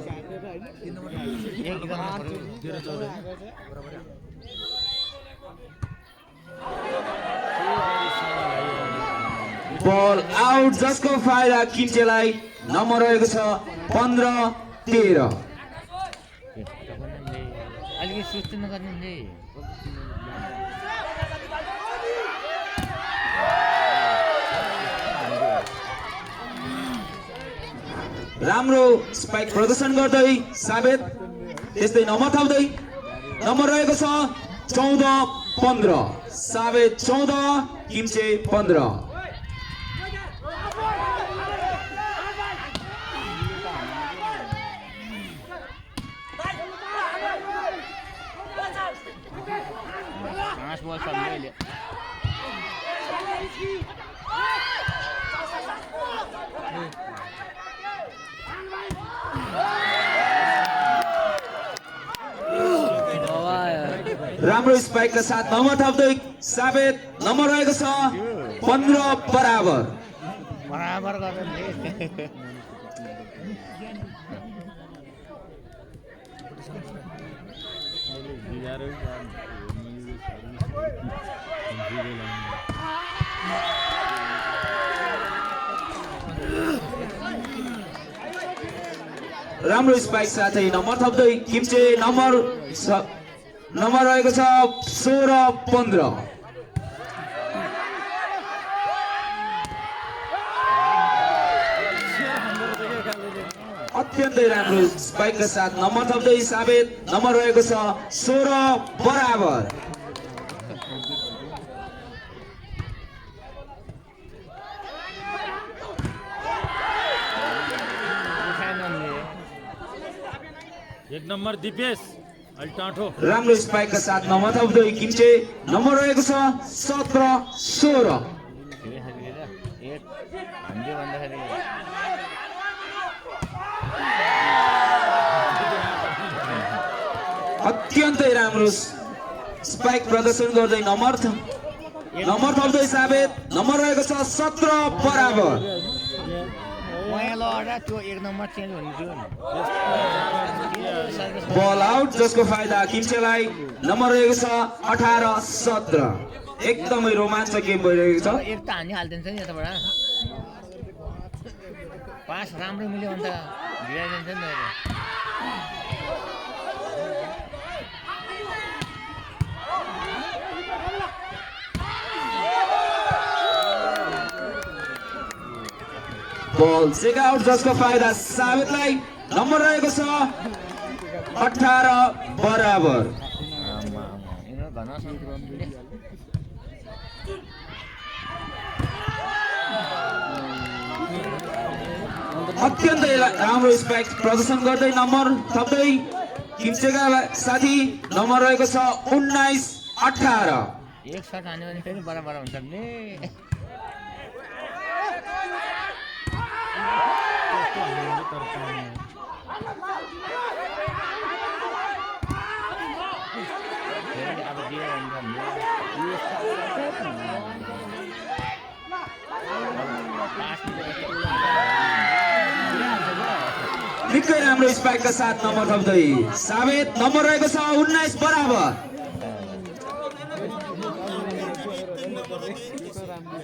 बल आउट जसको फाइदा किम्चेलाई नम्बर रहेको छ 15-13 अलिकति सुस्त नगर्नु राम्रो स्पाइक प्रदर्शन गर्दै साबित त्यस्तै नम्बर थप्दै नम्बर रहेको छ 14-15 साबित 14 किम्चे 15 5 बल सम्झिले राम्रो स्पाइकका साथ नम्बर थप्दै साबित नम्बर रहेको छ 15 बराबर बराबर गरेर राम्रो स्पाइक साथै नम्बर थप्दै किम्चे नम्बर रहेको छ 16-15 अत्यन्तै राम्रो स्पाइकका साथ नम्बर थप्दै साबित नम्बर रहेको छ 16 बराबर एक नम्बर दिपेश अल्टाठो राम्रो स्पाइकका साथ नम्बर थप्दै किम्चे नम्बर रहेको छ 17-16 अत्यन्तै राम्रो स्पाइक प्रदर्शन गर्दै नम्बर थप्दै साबित नम्बर रहेको छ 17 बराबर त्यो एक नम्बर चेन्ज हुन्थ्यो बल आउट जसको फाइदा किम्चेलाई नम्बर रहेको छ 18-17 एकदमै रोमाञ्चक गेम भइरहेको छ एक त हानि हालिदिन्छ नि यताबाट पास राम्रो मिल्यो भने त भिडाइदिन्छ नि बल चेक आउट जसको फाइदा साबितलाई नम्बर रहेको छ 18 बराबर अत्यन्तै राम्रो स्पाइक प्रदर्शन गर्दै नम्बर थप्दै किम्चेका साथी नम्बर रहेको छ 19-18। एक सर्ट हान्यो भने फेरि बराबर हुन्छ नि त्यस्तो हामीले तर पाउने हो। फेरि अब दियो भने निकै राम्रो स्पाइकका साथ नम्बर थप्दै साबित नम्बर रहेको छ 19 बराबर।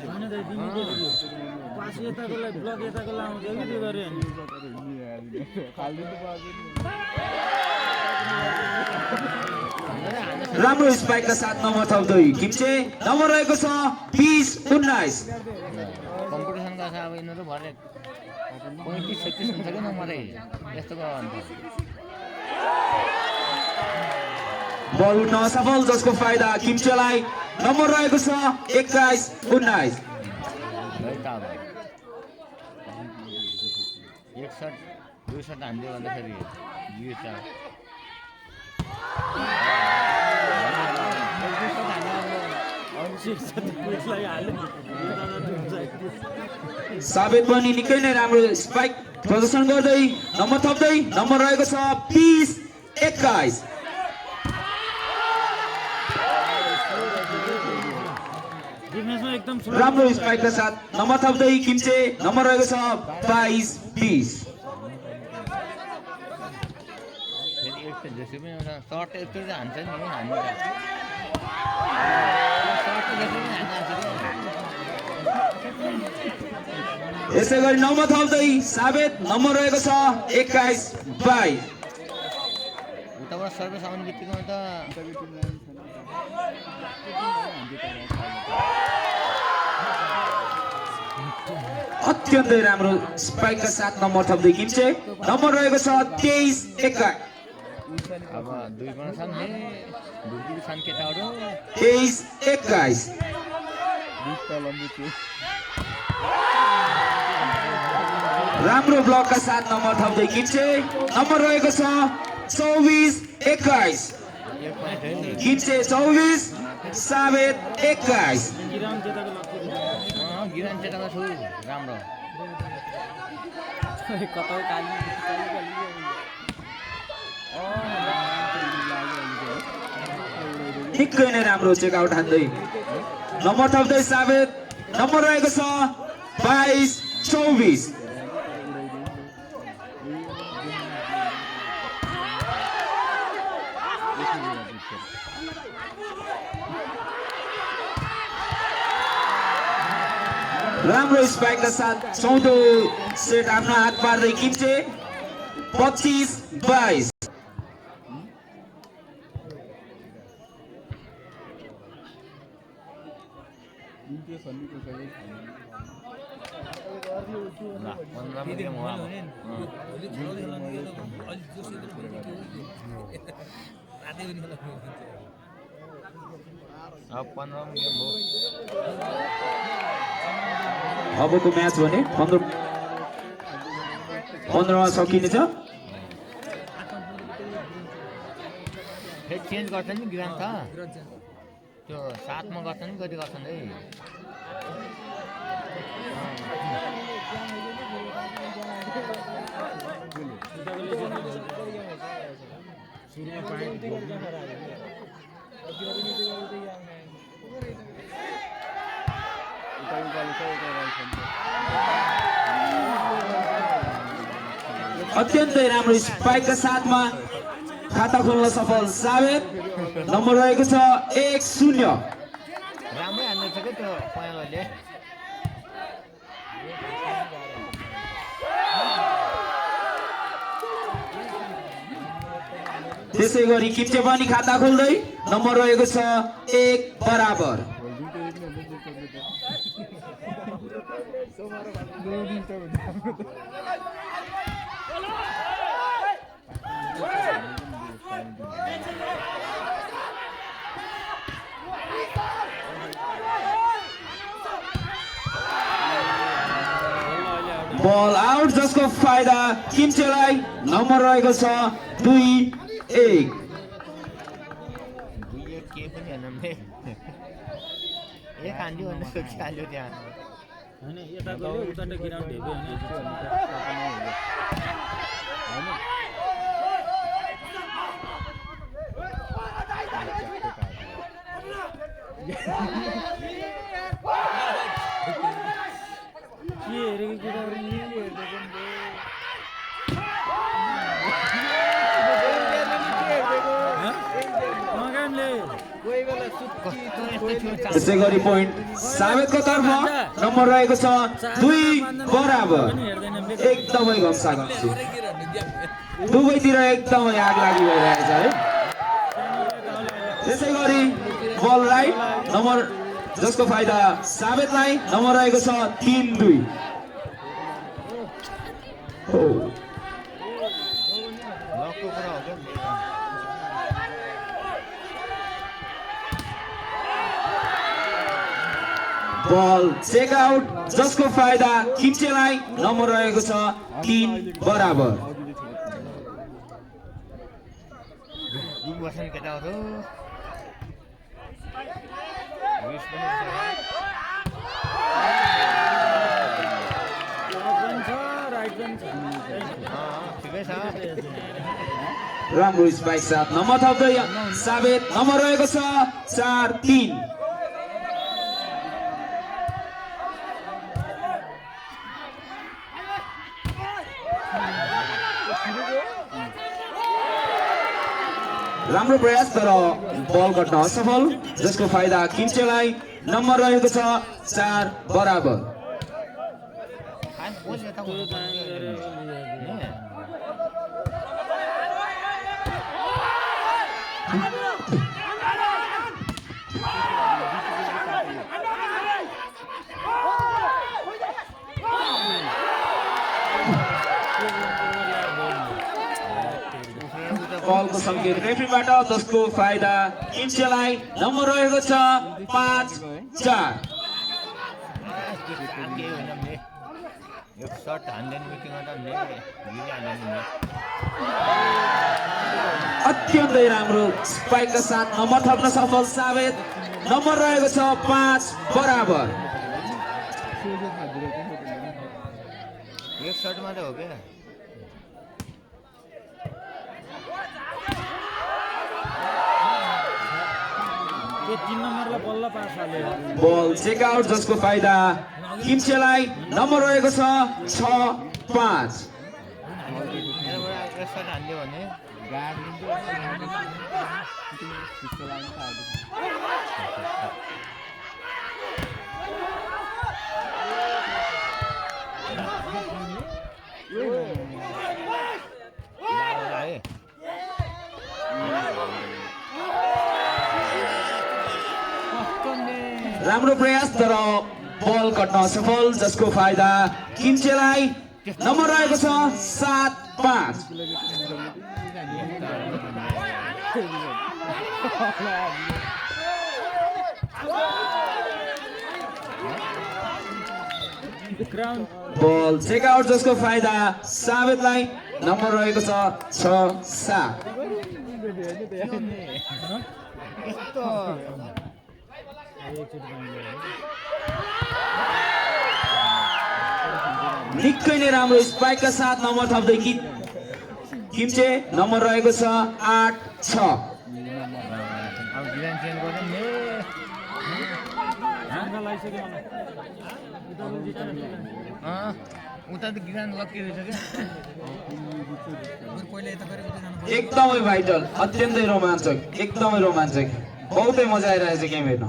होइन दाइ दिनु के दियो पास यताकोलाई ब्लक यताकोलाई आउँछ कि त्यो गऱ्यो भने राम्रो स्पाइकका साथ नम्बर थप्दै किम्चे नम्बर रहेको छ 20-19। कम्पिटिसनका छ अब यिनीहरू भरे 35-36 हुन्छ कि नम्बरै यस्तो गयो भने बल उठ्न असफल जसको फाइदा किम्चेलाई नम्बर रहेको छ 21-19। है त अब एक सर्ट दुई सर्ट हान्दियो भन्दाखेरि यो छ साबित पनि निकै नै राम्रो स्पाइक प्रदर्शन गर्दै नम्बर थप्दै नम्बर रहेको छ 20-21। डिफेन्समा एकदम राम्रो स्पाइकका साथ नम्बर थप्दै किम्चे नम्बर रहेको छ 22-20। फेरि एक त जसो पनि एउटा सर्ट एकचोटि हान्छ नि हामी सर्ट जसो पनि यसै गरी नम्बर थप्दै साबित नम्बर रहेको छ 21-22। उताबाट सर्भिस आउने बित्तिकै त अत्यन्तै राम्रो स्पाइकका साथ नम्बर थप्दै किम्चे नम्बर रहेको छ 23-21। अब दुई पनि छन् नि दुई छन् केटाहरू 23-21। राम्रो ब्लकका साथ नम्बर थप्दै किम्चे नम्बर रहेको छ 24-21। एक पनि थियो नि किम्चे 24 साबित 21। गिराउन त्यताको लक्ष्य गिरान केटामा छु राम्रो कता काली निकै नै राम्रो चेकआउट हान्दै नम्बर थप्दै साबित नम्बर रहेको छ 22-24। राम्रो स्पाइकका साथ 14औं सेट आफ्नो हात पार्दै किम्चे 25-22। गेम हो अब 15 गेम हो अबको म्याच भने 15मा सकिनेछ। फेरि चेन्ज गर्छन् नि गिरान त त्यो 7मा गर्छन् नि कति गर्छन् है सुरुमा पाइन्ट अत्यन्तै राम्रो स्पाइकका साथमा खाता खोल्न सफल साबित नम्बर रहेको छ 1-0। राम्रै हान्दैछ क्या त्यो पयालले त्यसै गरी किम्चे पनि खाता खोल्दै नम्बर रहेको छ 1 बराबर। बल आउट जसको फाइदा किम्चेलाई नम्बर रहेको छ 2 1 दुई एक के पनि होइन भने एक हान्यो भने सोचिहाल्यो त्यहाँ होइन यता गयो उता गिराउन्ड हेऱ्यो के हेरेको त्यसै गरी पोइन्ट साबितको तर्फ नम्बर रहेको छ 2 बराबर एकदमै घम्साघम्सी दुवैतिर एकदमै आग लागि भइरहेछ है त्यसै गरी बल राइट नम्बर जसको फाइदा साबितलाई नम्बर रहेको छ 3-2 लकको कुरा हो क्या बल चेक आउट जसको फाइदा किम्चेलाई नम्बर रहेको छ 3 बराबर बस्छन् केटाहरू ठिकै छ राम्रो स्पाइक साथ नम्बर थप्दै साबित नम्बर रहेको छ 4-3 राम्रो प्रयास तर बल गर्न असफल जसको फाइदा किम्चेलाई नम्बर रहेको छ 4 बराबर बलको सङ्केत रेफ्रीबाट जसको फाइदा किम्चेलाई नम्बर रहेको छ 5-4 एक सर्ट हान्दैन मिटिङ अत्यन्तै राम्रो स्पाइकका साथ नम्बर थप्न सफल साबित नम्बर रहेको छ 5 बराबर एक सर्ट मात्रै हो क्या त्यो 3 नम्बरलाई बल्ल पास हाल्यो बल चेक आउट जसको फाइदा किम्चेलाई नम्बर रहेको छ 6-5 एक सर्ट हान्यो भने राम्रो प्रयास तर बल कट्न असफल जसको फाइदा किम्चेलाई नम्बर रहेको छ 7-5 बल चेक आउट जसको फाइदा साबितलाई नम्बर रहेको छ 6-7 निकै नै राम्रो स्पाइकका साथ नम्बर थप्दै किम्चे नम्बर रहेको छ 8-6 अब गिरान चेन्ज गर्दैन नि उता त गिरान लक्की रहेछ क्या एकदमै भाइटल अत्यन्तै रोमाञ्चक एकदमै रोमाञ्चक बहुतै मजा आइरहेछ गेम हेर्न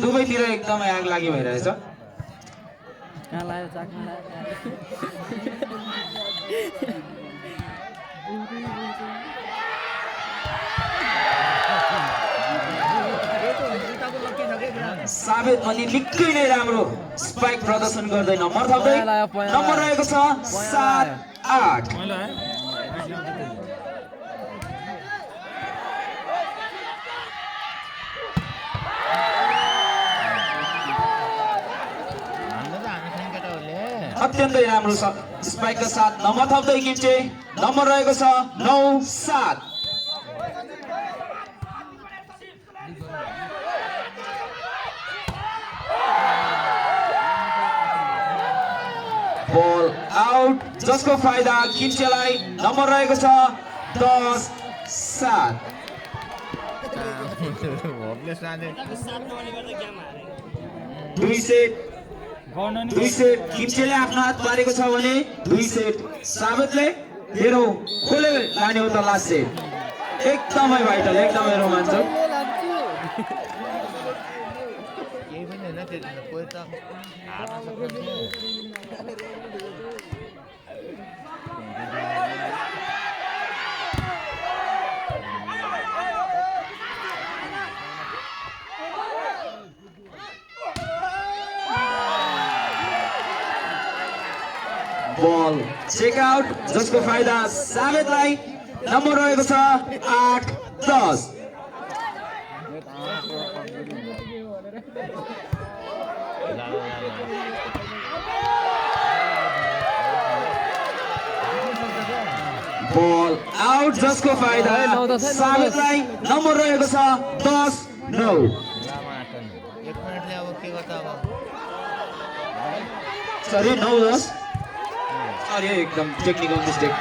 दुवैतिर एकदमै आग लागि भइरहेछ साबित पनि निकै नै राम्रो स्पाइक प्रदर्शन गर्दै नम्बर थप्दै नम्बर रहेको छ 7-8 अत्यन्तै राम्रो स्पाइकका साथ नम्बर थप्दै किम्चे नम्बर रहेको छ 9-7 बल आउट जसको फाइदा किम्चेलाई नम्बर रहेको छ 10-7 होपलेस लाँदै 2 सेट गर्न नि 2 सेट किम्चेले आफ्नो हात पारेको छ भने 2 सेट साबितले हेरौ खोले लाने हो त लास्ट सेट एकदमै भाइटल एकदमै रोमाञ्चक केही पनि होइन त्यो कोही त हार्न सक्दैन बल चेक आउट जसको फाइदा साबितलाई नम्बर रहेको छ 8-10 बल आउट जसको फाइदा साबितलाई नम्बर रहेको छ 10-9 एक मिनटले अब के गर्छ अब सरी 9-10 सरी एकदम टेक्निकल मिस्टेक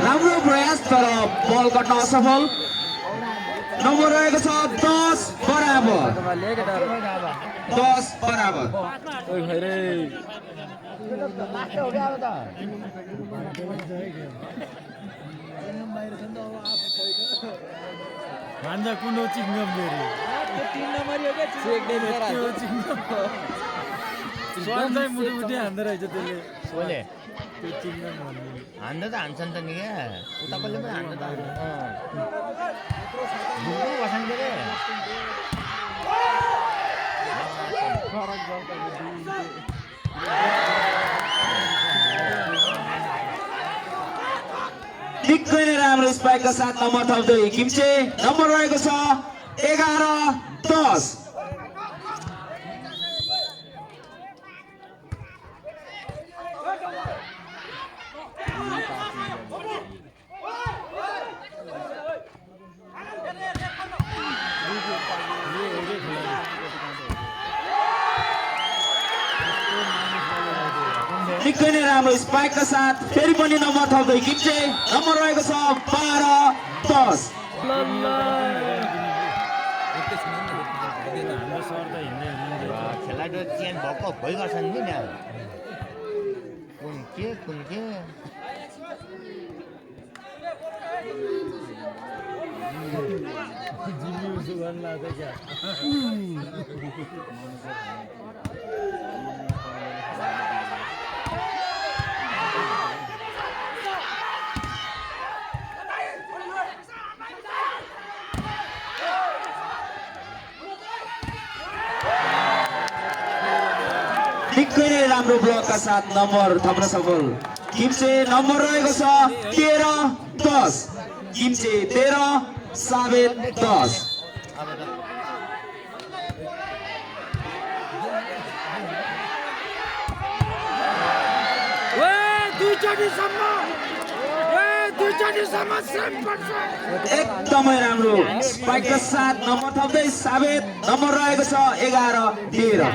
राम्रो प्रयास तर बल कट्न असफल नम्बर रहेको छ 10 बराबर 10 बराबर भान्जा कुन हो चिङ्गम मेरो स्वार्थै मुटुमुटी हान्दो रहेछ त्यसले कसले त्यो चिङ्गम भन्ने हान्दा त हान्छ नि त नि क्या उता कसले पनि हान्दा त बस्नु के निकै नै राम्रो स्पाइकका साथ नम्बर थप्दै किम्चे नम्बर रहेको छ 11-10 निकै नै राम्रो स्पाइकका साथ फेरि पनि नम्बर थप्दै किम्चे नम्बर रहेको छ 12-10 हाम्रो सर त हिँड्दै हुनुहुन्छ खेलाडी चेन्ज भएको भइगर्छन् नि यहाँ कुन के जिम्मी उसो गर्न लाग्छ क्या निकै नै राम्रो ब्लकका साथ नम्बर थप्न सफल किम्चे नम्बर रहेको छ 13-10 किम्चे 13 साबित 10 एकदमै राम्रो स्पाइकका साथ नम्बर थप्दै साबित नम्बर रहेको छ 11-13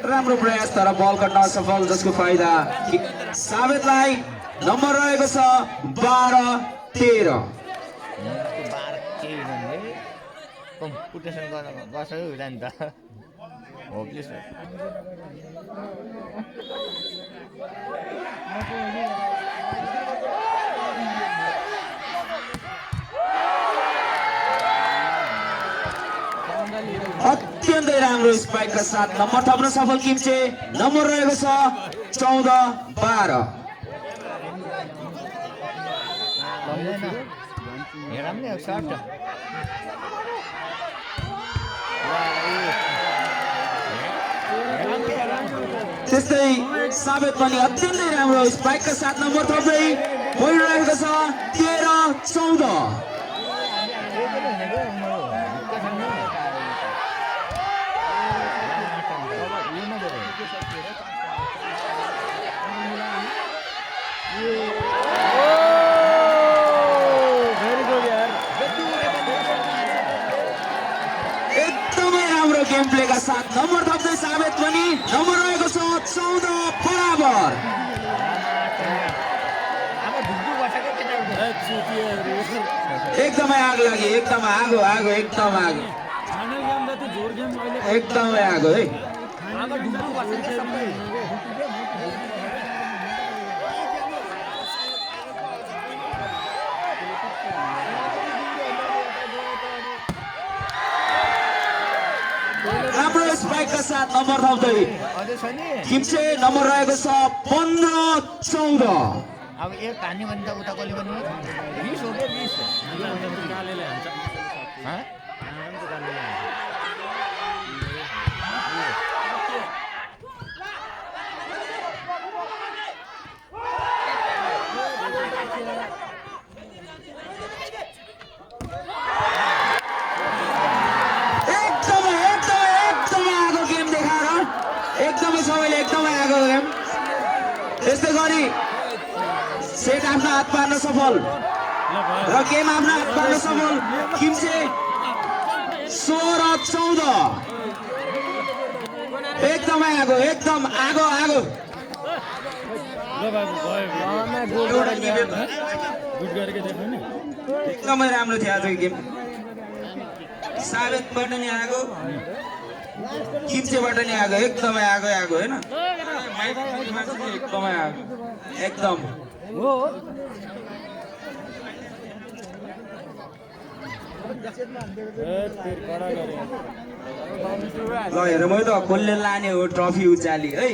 राम्रो प्रयास तर बल कट्न असफल जसको फाइदा साबितलाई नम्बर रहेको छ 12-13 कम्पिटिसन गर्छ हुँदैन त होपलेस अत्यन्तै राम्रो स्पाइकका साथ नम्बर थप्न सफल किम्चे नम्बर रहेको छ 14-12 हेरौँ नि सर्ट त्यस्तै साबित पनि अत्यन्तै राम्रो स्पाइकका साथ नम्बर थप्दै भइरहेको छ 13-14 14 गेम प्लेका साथ नम्बर थप्दै साबित पनि नम्बर रहेको छ 14 बराबर। अब ढुक्कु बसेको केटाहरु एकदमै आगो लाग्यो एकदम आगो आगो एकदम आगो फाइनल गेम त त्यो जोर गेम अहिले एकदमै आगो है। अब ढुक्कु बसेको सबै राम्रो स्पाइकका साथ नम्बर थप्दै अझै छ नि किप्चे नम्बर रहेको छ 15-14। अब एक हान्यो भने त उता कसले पनि 20 हो के 20 कालेले हान्छ ह एकदमै एकदमै एकदमै आगो गेम देखाएर एकदमै सबैले एकदमै आगो गेम। त्यस्तै गरी सेट आफ्नो हात पार्न सफल र गेम आफ्नो हात पार्न सफल किम्चे 16-14। एकदमै आगो एकदम आगो आगो ल बाबु भयो एउटा गेम गुड गरेको देख्नु नि एकदमै राम्रो थियो आजको गेम। साबितबाट नि आगो किप्चेबाट नि आगो एकदमै आगो आगो होइन एकदमै आगो एकदम हो ल हेर मैले त कसले लाने हो ट्रफी उचाली है।